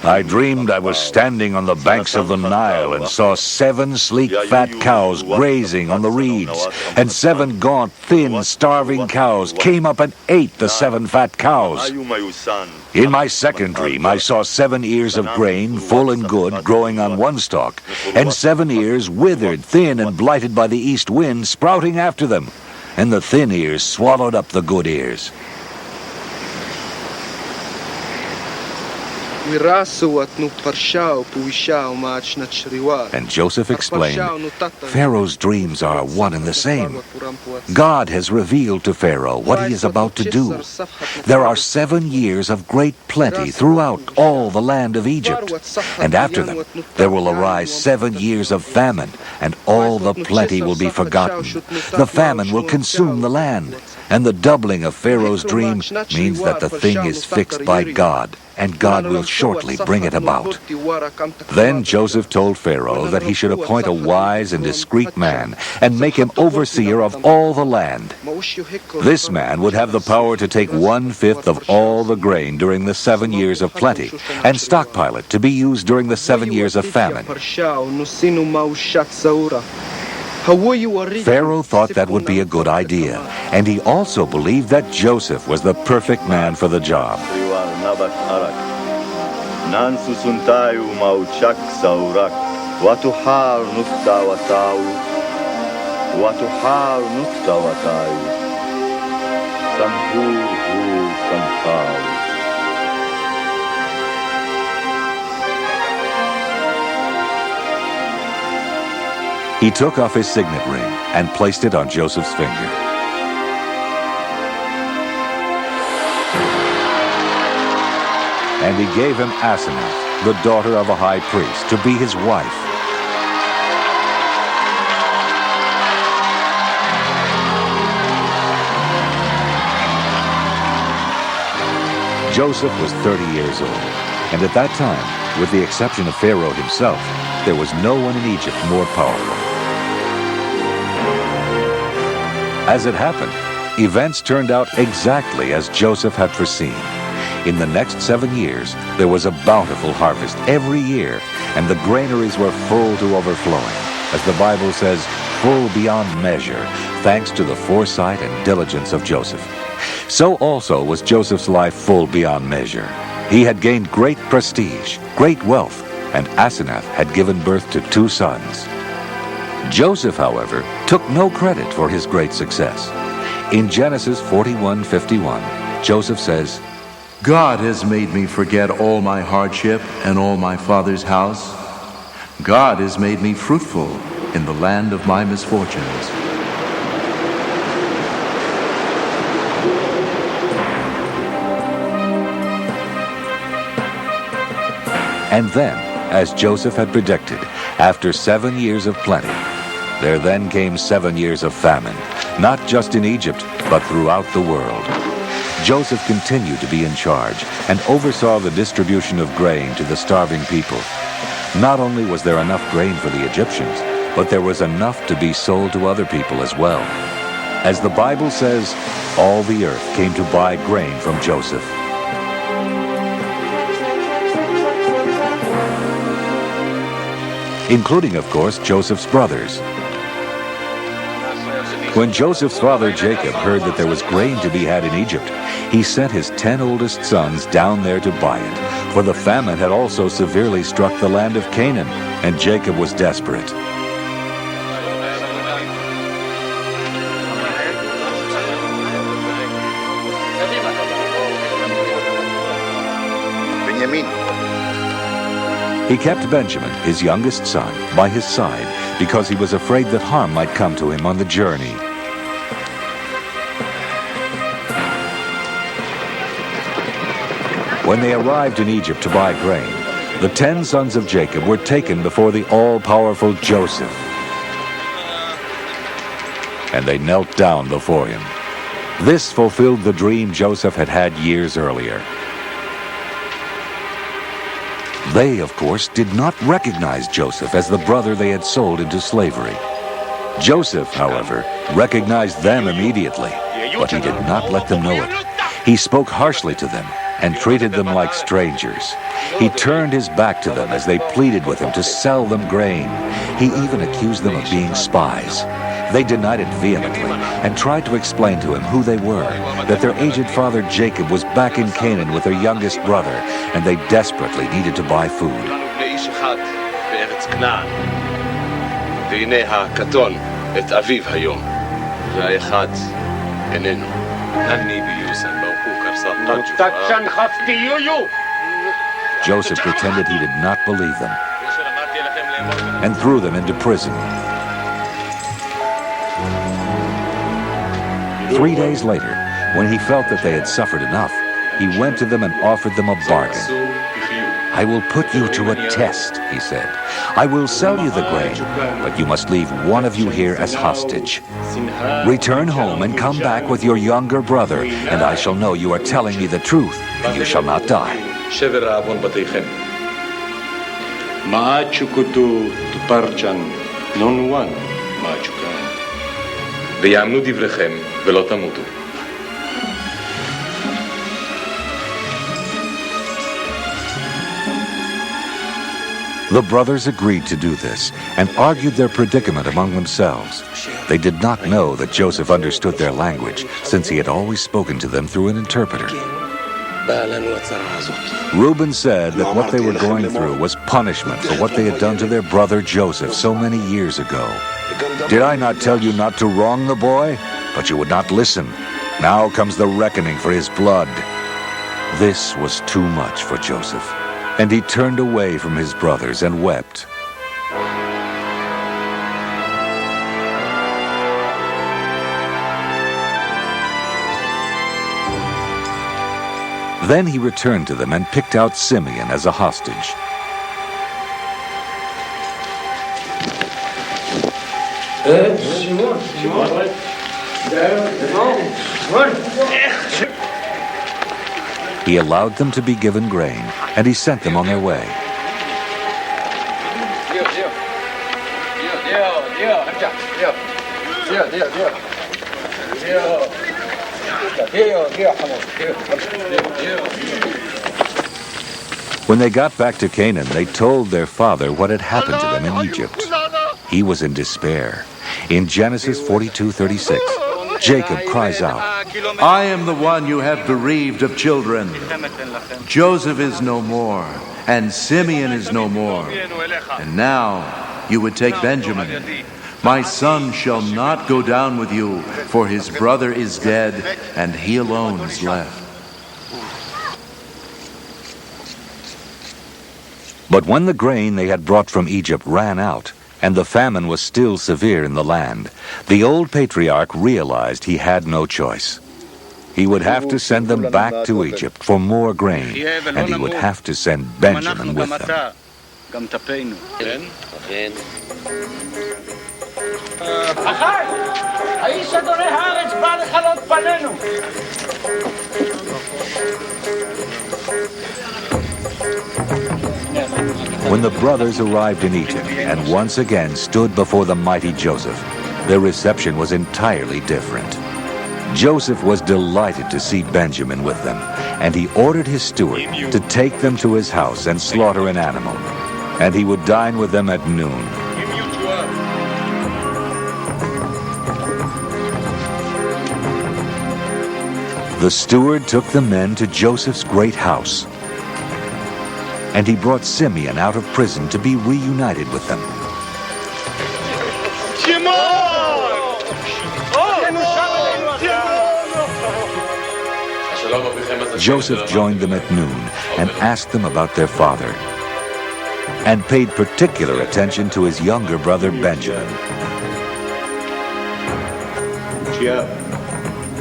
"I dreamed I was standing on the banks of the Nile and saw 7 sleek fat cows grazing on the reeds, and 7 gaunt, thin, starving cows came up and ate the 7 fat cows. In my second dream I saw 7 ears of grain, full and good, growing on one stalk, and 7 ears withered, thin, and blighted by the east wind, sprouting after them, and the thin ears swallowed up the good ears." And Joseph explained, Pharaoh's dreams are one and the same. God has revealed to Pharaoh what he is about to do. There are 7 years of great plenty throughout all the land of Egypt. And after them, there will arise 7 years of famine, and all the plenty will be forgotten. The famine will consume the land. And the doubling of Pharaoh's dream means that the thing is fixed by God, and God will shortly bring it about. Then Joseph told Pharaoh that he should appoint a wise and discreet man and make him overseer of all the land. This man would have the power to take 1/5 of all the grain during the 7 years of plenty and stockpile it to be used during the 7 years of famine. Pharaoh thought that would be a good idea, and he also believed that Joseph was the perfect man for the job. He took off his signet ring and placed it on Joseph's finger. And he gave him Asenath, the daughter of a high priest, to be his wife. Joseph was 30 years old, and at that time, with the exception of Pharaoh himself, there was no one in Egypt more powerful. As it happened, events turned out exactly as Joseph had foreseen. In the next 7 years, there was a bountiful harvest every year, and the granaries were full to overflowing, as the Bible says, full beyond measure, thanks to the foresight and diligence of Joseph. So also was Joseph's life full beyond measure. He had gained great prestige, great wealth, and Asenath had given birth to 2 sons. Joseph, however, took no credit for his great success. In Genesis 41:51, Joseph says, God has made me forget all my hardship and all my father's house. God has made me fruitful in the land of my misfortunes. And then, as Joseph had predicted, after 7 years of plenty, there then came 7 years of famine, not just in Egypt, but throughout the world. Joseph continued to be in charge and oversaw the distribution of grain to the starving people. Not only was there enough grain for the Egyptians, but there was enough to be sold to other people as well. As the Bible says, all the earth came to buy grain from Joseph. Including, of course, Joseph's brothers. When Joseph's father Jacob heard that there was grain to be had in Egypt, he sent his 10 oldest sons down there to buy it, for the famine had also severely struck the land of Canaan, and Jacob was desperate. He kept Benjamin, his youngest son, by his side because he was afraid that harm might come to him on the journey. When they arrived in Egypt to buy grain, the 10 sons of Jacob were taken before the all-powerful Joseph. And they knelt down before him. This fulfilled the dream Joseph had had years earlier. They, of course, did not recognize Joseph as the brother they had sold into slavery. Joseph, however, recognized them immediately, but he did not let them know it. He spoke harshly to them and treated them like strangers. He turned his back to them as they pleaded with him to sell them grain. He even accused them of being spies. They denied it vehemently and tried to explain to him who they were, that their aged father Jacob was back in Canaan with their youngest brother, and they desperately needed to buy food. Joseph pretended he did not believe them and threw them into prison. 3 days later, when he felt that they had suffered enough, he went to them and offered them a bargain. "I will put you to a test," he said. "I will sell you the grain, but you must leave one of you here as hostage. Return home and come back with your younger brother, and I shall know you are telling me the truth, and you shall not die." ויאמנו דבריכם ולא תמותו. The brothers agreed to do this and argued their predicament among themselves. They did not know that Joseph understood their language, since he had always spoken to them through an interpreter. Reuben said that what they were going through was punishment for what they had done to their brother Joseph so many years ago. "Did I not tell you not to wrong the boy? But you would not listen. Now comes the reckoning for his blood." This was too much for Joseph, and he turned away from his brothers and wept. Then he returned to them and picked out Simeon as a hostage. He allowed them to be given grain, and he sent them on their way. When they got back to Canaan, they told their father what had happened to them in Egypt. He was in despair. In Genesis 42:36, Jacob cries out, I am the one you have bereaved of children. Joseph is no more, and Simeon is no more. And now you would take Benjamin. My son shall not go down with you, for his brother is dead, and he alone is left. But when the grain they had brought from Egypt ran out, and the famine was still severe in the land, the old patriarch realized he had no choice. He would have to send them back to Egypt for more grain, and he would have to send Benjamin with them. When the brothers arrived in Egypt and once again stood before the mighty Joseph, their reception was entirely different. Joseph was delighted to see Benjamin with them, and he ordered his steward to take them to his house and slaughter an animal, and he would dine with them at noon. The steward took the men to Joseph's great house, and he brought Simeon out of prison to be reunited with them. Joseph joined them at noon and asked them about their father, and paid particular attention to his younger brother Benjamin.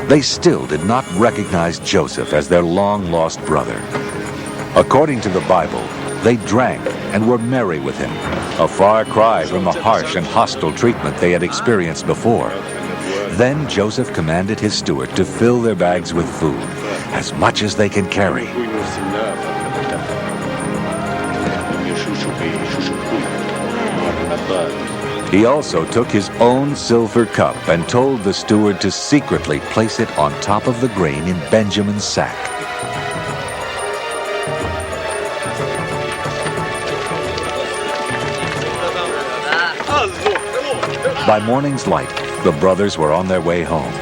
They still did not recognize Joseph as their long-lost brother. According to the Bible, they drank and were merry with him, a far cry from the harsh and hostile treatment they had experienced before. Then Joseph commanded his steward to fill their bags with food, as much as they can carry. He also took his own silver cup and told the steward to secretly place it on top of the grain in Benjamin's sack. By morning's light, the brothers were on their way home.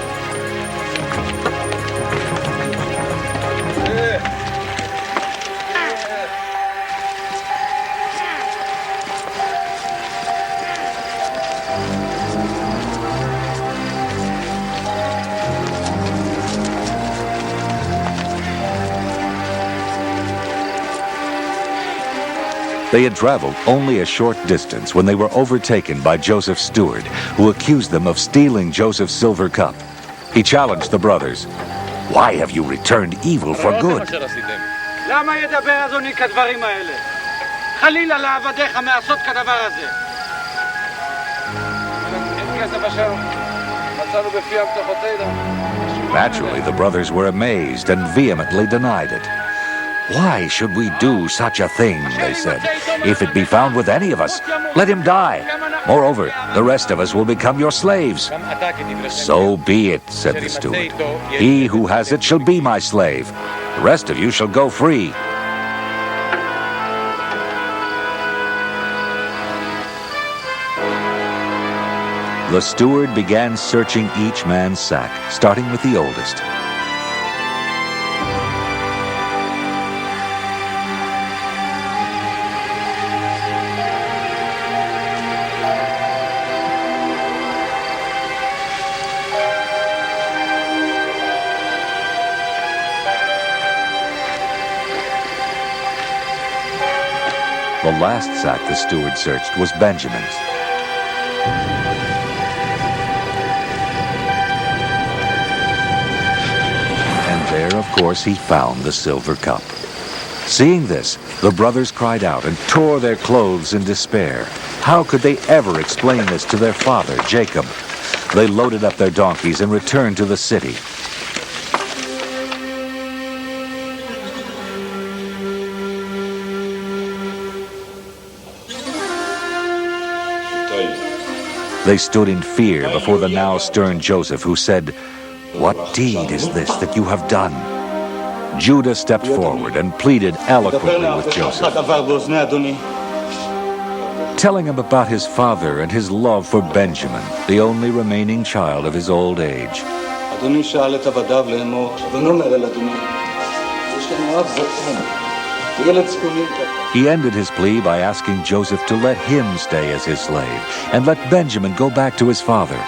They had traveled only a short distance when they were overtaken by Joseph's steward, who accused them of stealing Joseph's silver cup. He challenged the brothers. Why have you returned evil for good? למה ידבר אדוני כדברים האלה? חלילה לעבדיך מעשות כדבר הזה. אין כסף אשר מצאנו בפי הבטחותינו. Naturally, the brothers were amazed and vehemently denied it. Why should we do such a thing, they said. If it be found with any of us, let him die. Moreover, the rest of us will become your slaves. So be it, said the steward. He who has it shall be my slave. The rest of you shall go free. The steward began searching each man's sack, starting with the oldest. The last sack the steward searched was Benjamin's. And there, of course, he found the silver cup. Seeing this, the brothers cried out and tore their clothes in despair. How could they ever explain this to their father, Jacob? They loaded up their donkeys and returned to the city. They stood in fear before the now stern Joseph, who said, "What deed is this that you have done?" Judah stepped forward and pleaded eloquently with Joseph, telling him about his father and his love for Benjamin, the only remaining child of his old age. He ended his plea by asking Joseph to let him stay as his slave and let Benjamin go back to his father.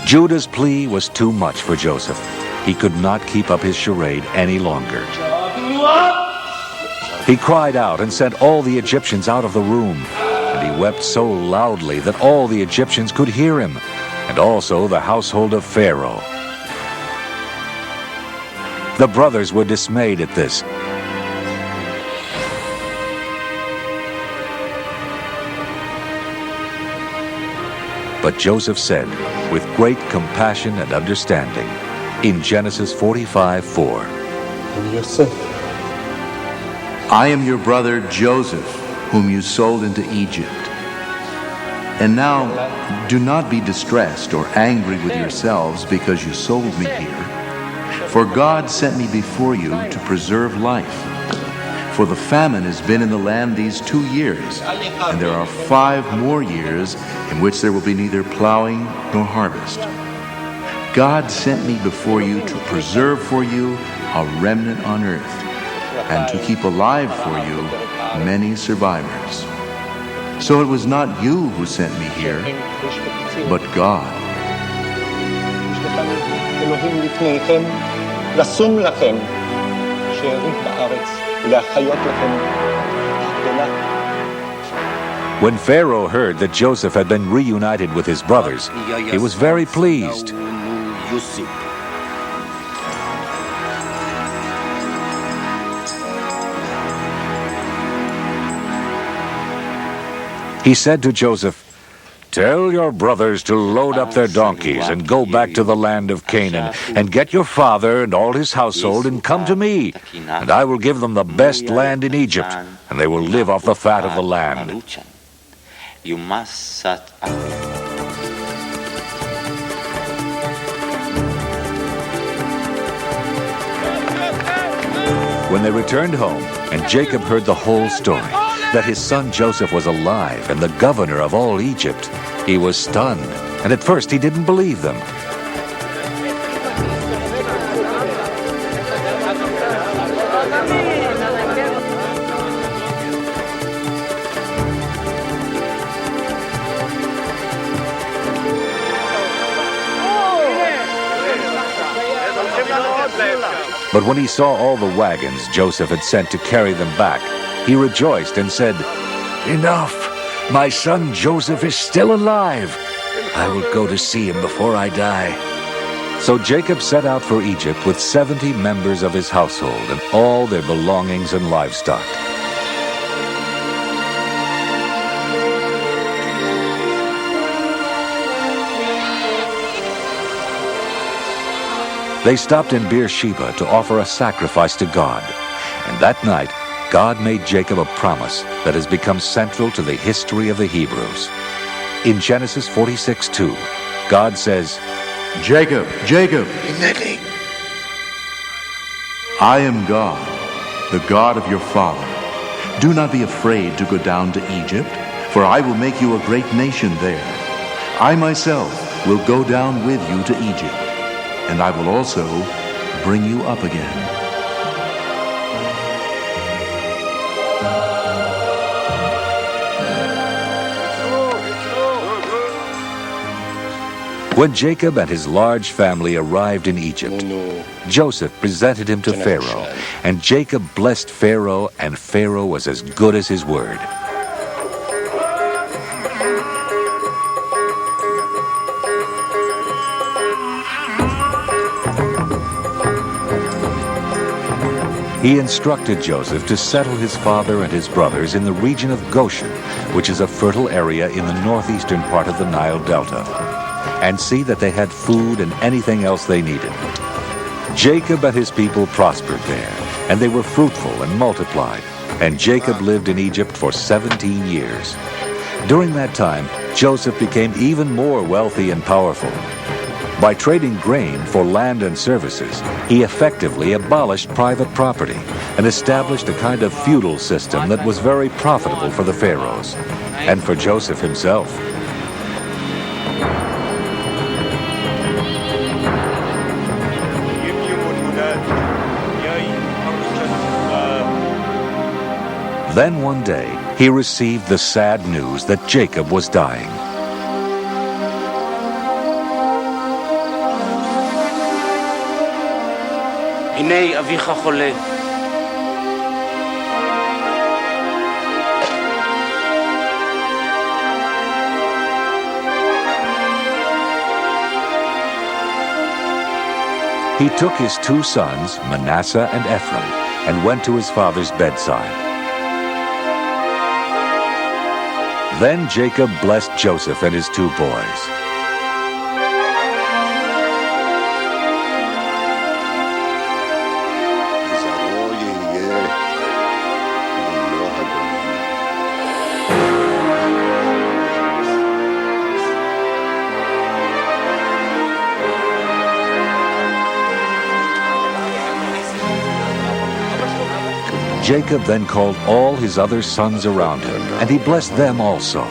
Judah's plea was too much for Joseph. He could not keep up his charade any longer. He cried out and sent all the Egyptians out of the room, and he wept so loudly that all the Egyptians could hear him, and also the household of Pharaoh. The brothers were dismayed at this. But Joseph said, with great compassion and understanding, in Genesis 45:4, I am your brother Joseph, whom you sold into Egypt. And now, do not be distressed or angry with yourselves because you sold me here. For God sent me before you to preserve life. For the famine has been in the land these 2 years, and there are 5 more years in which there will be neither plowing nor harvest. God sent me before you to preserve for you a remnant on earth, and to keep alive for you many survivors. So it was not you who sent me here, but God. When Pharaoh heard that Joseph had been reunited with his brothers, he was very pleased. He said to Joseph, "Tell your brothers to load up their donkeys and go back to the land of Canaan, and get your father and all his household and come to me, and I will give them the best land in Egypt, and they will live off the fat of the land." When they returned home, and Jacob heard the whole story, that his son Joseph was alive and the governor of all Egypt, he was stunned, and at first he didn't believe them. But when he saw all the wagons Joseph had sent to carry them back, he rejoiced and said, "Enough! My son Joseph is still alive. I will go to see him before I die." So Jacob set out for Egypt with 70 members of his household and all their belongings and livestock. They stopped in Beersheba to offer a sacrifice to God, and that night God made Jacob a promise that has become central to the history of the Hebrews. In Genesis 46:2, God says, Jacob, Jacob, I am God, the God of your father. Do not be afraid to go down to Egypt, for I will make you a great nation there. I myself will go down with you to Egypt, and I will also bring you up again. When Jacob and his large family arrived in Egypt, Joseph presented him to Pharaoh, and Jacob blessed Pharaoh, and Pharaoh was as good as his word. He instructed Joseph to settle his father and his brothers in the region of Goshen, which is a fertile area in the northeastern part of the Nile Delta, and see that they had food and anything else they needed. Jacob and his people prospered there, and they were fruitful and multiplied, and Jacob lived in Egypt for 17 years. During that time, Joseph became even more wealthy and powerful. By trading grain for land and services, he effectively abolished private property and established a kind of feudal system that was very profitable for the pharaohs and for Joseph himself. Then one day, he received the sad news that Jacob was dying. הנה אביך חולה. He took his 2 sons, Manasseh and Ephraim, and went to his father's bedside. Then Jacob blessed Joseph and his 2 boys. Jacob then called all his other sons around him, and he blessed them also.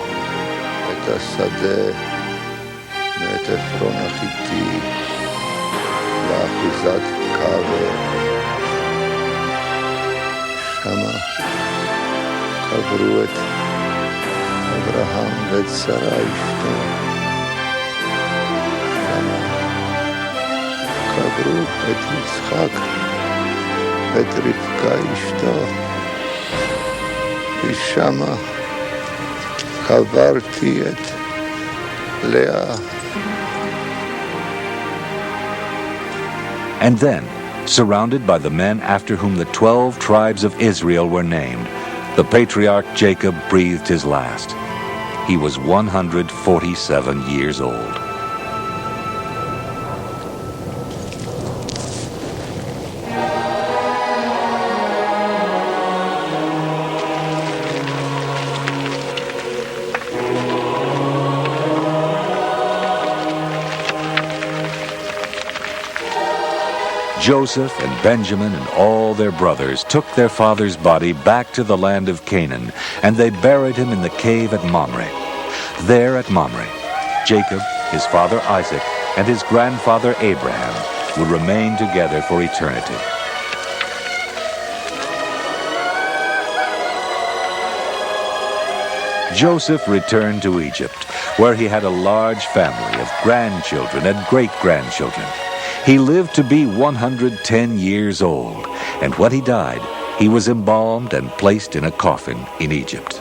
את רבקה אשתו, ושמה קברתי את לאה. And then, surrounded by the men after whom the 12 tribes of Israel were named, the patriarch Jacob breathed his last. He was 147 years old. Joseph and Benjamin and all their brothers took their father's body back to the land of Canaan, and they buried him in the cave at Mamre. There at Mamre, Jacob, his father Isaac, and his grandfather Abraham would remain together for eternity. Joseph returned to Egypt, where he had a large family of grandchildren and great-grandchildren. He lived to be 110 years old, and when he died, he was embalmed and placed in a coffin in Egypt.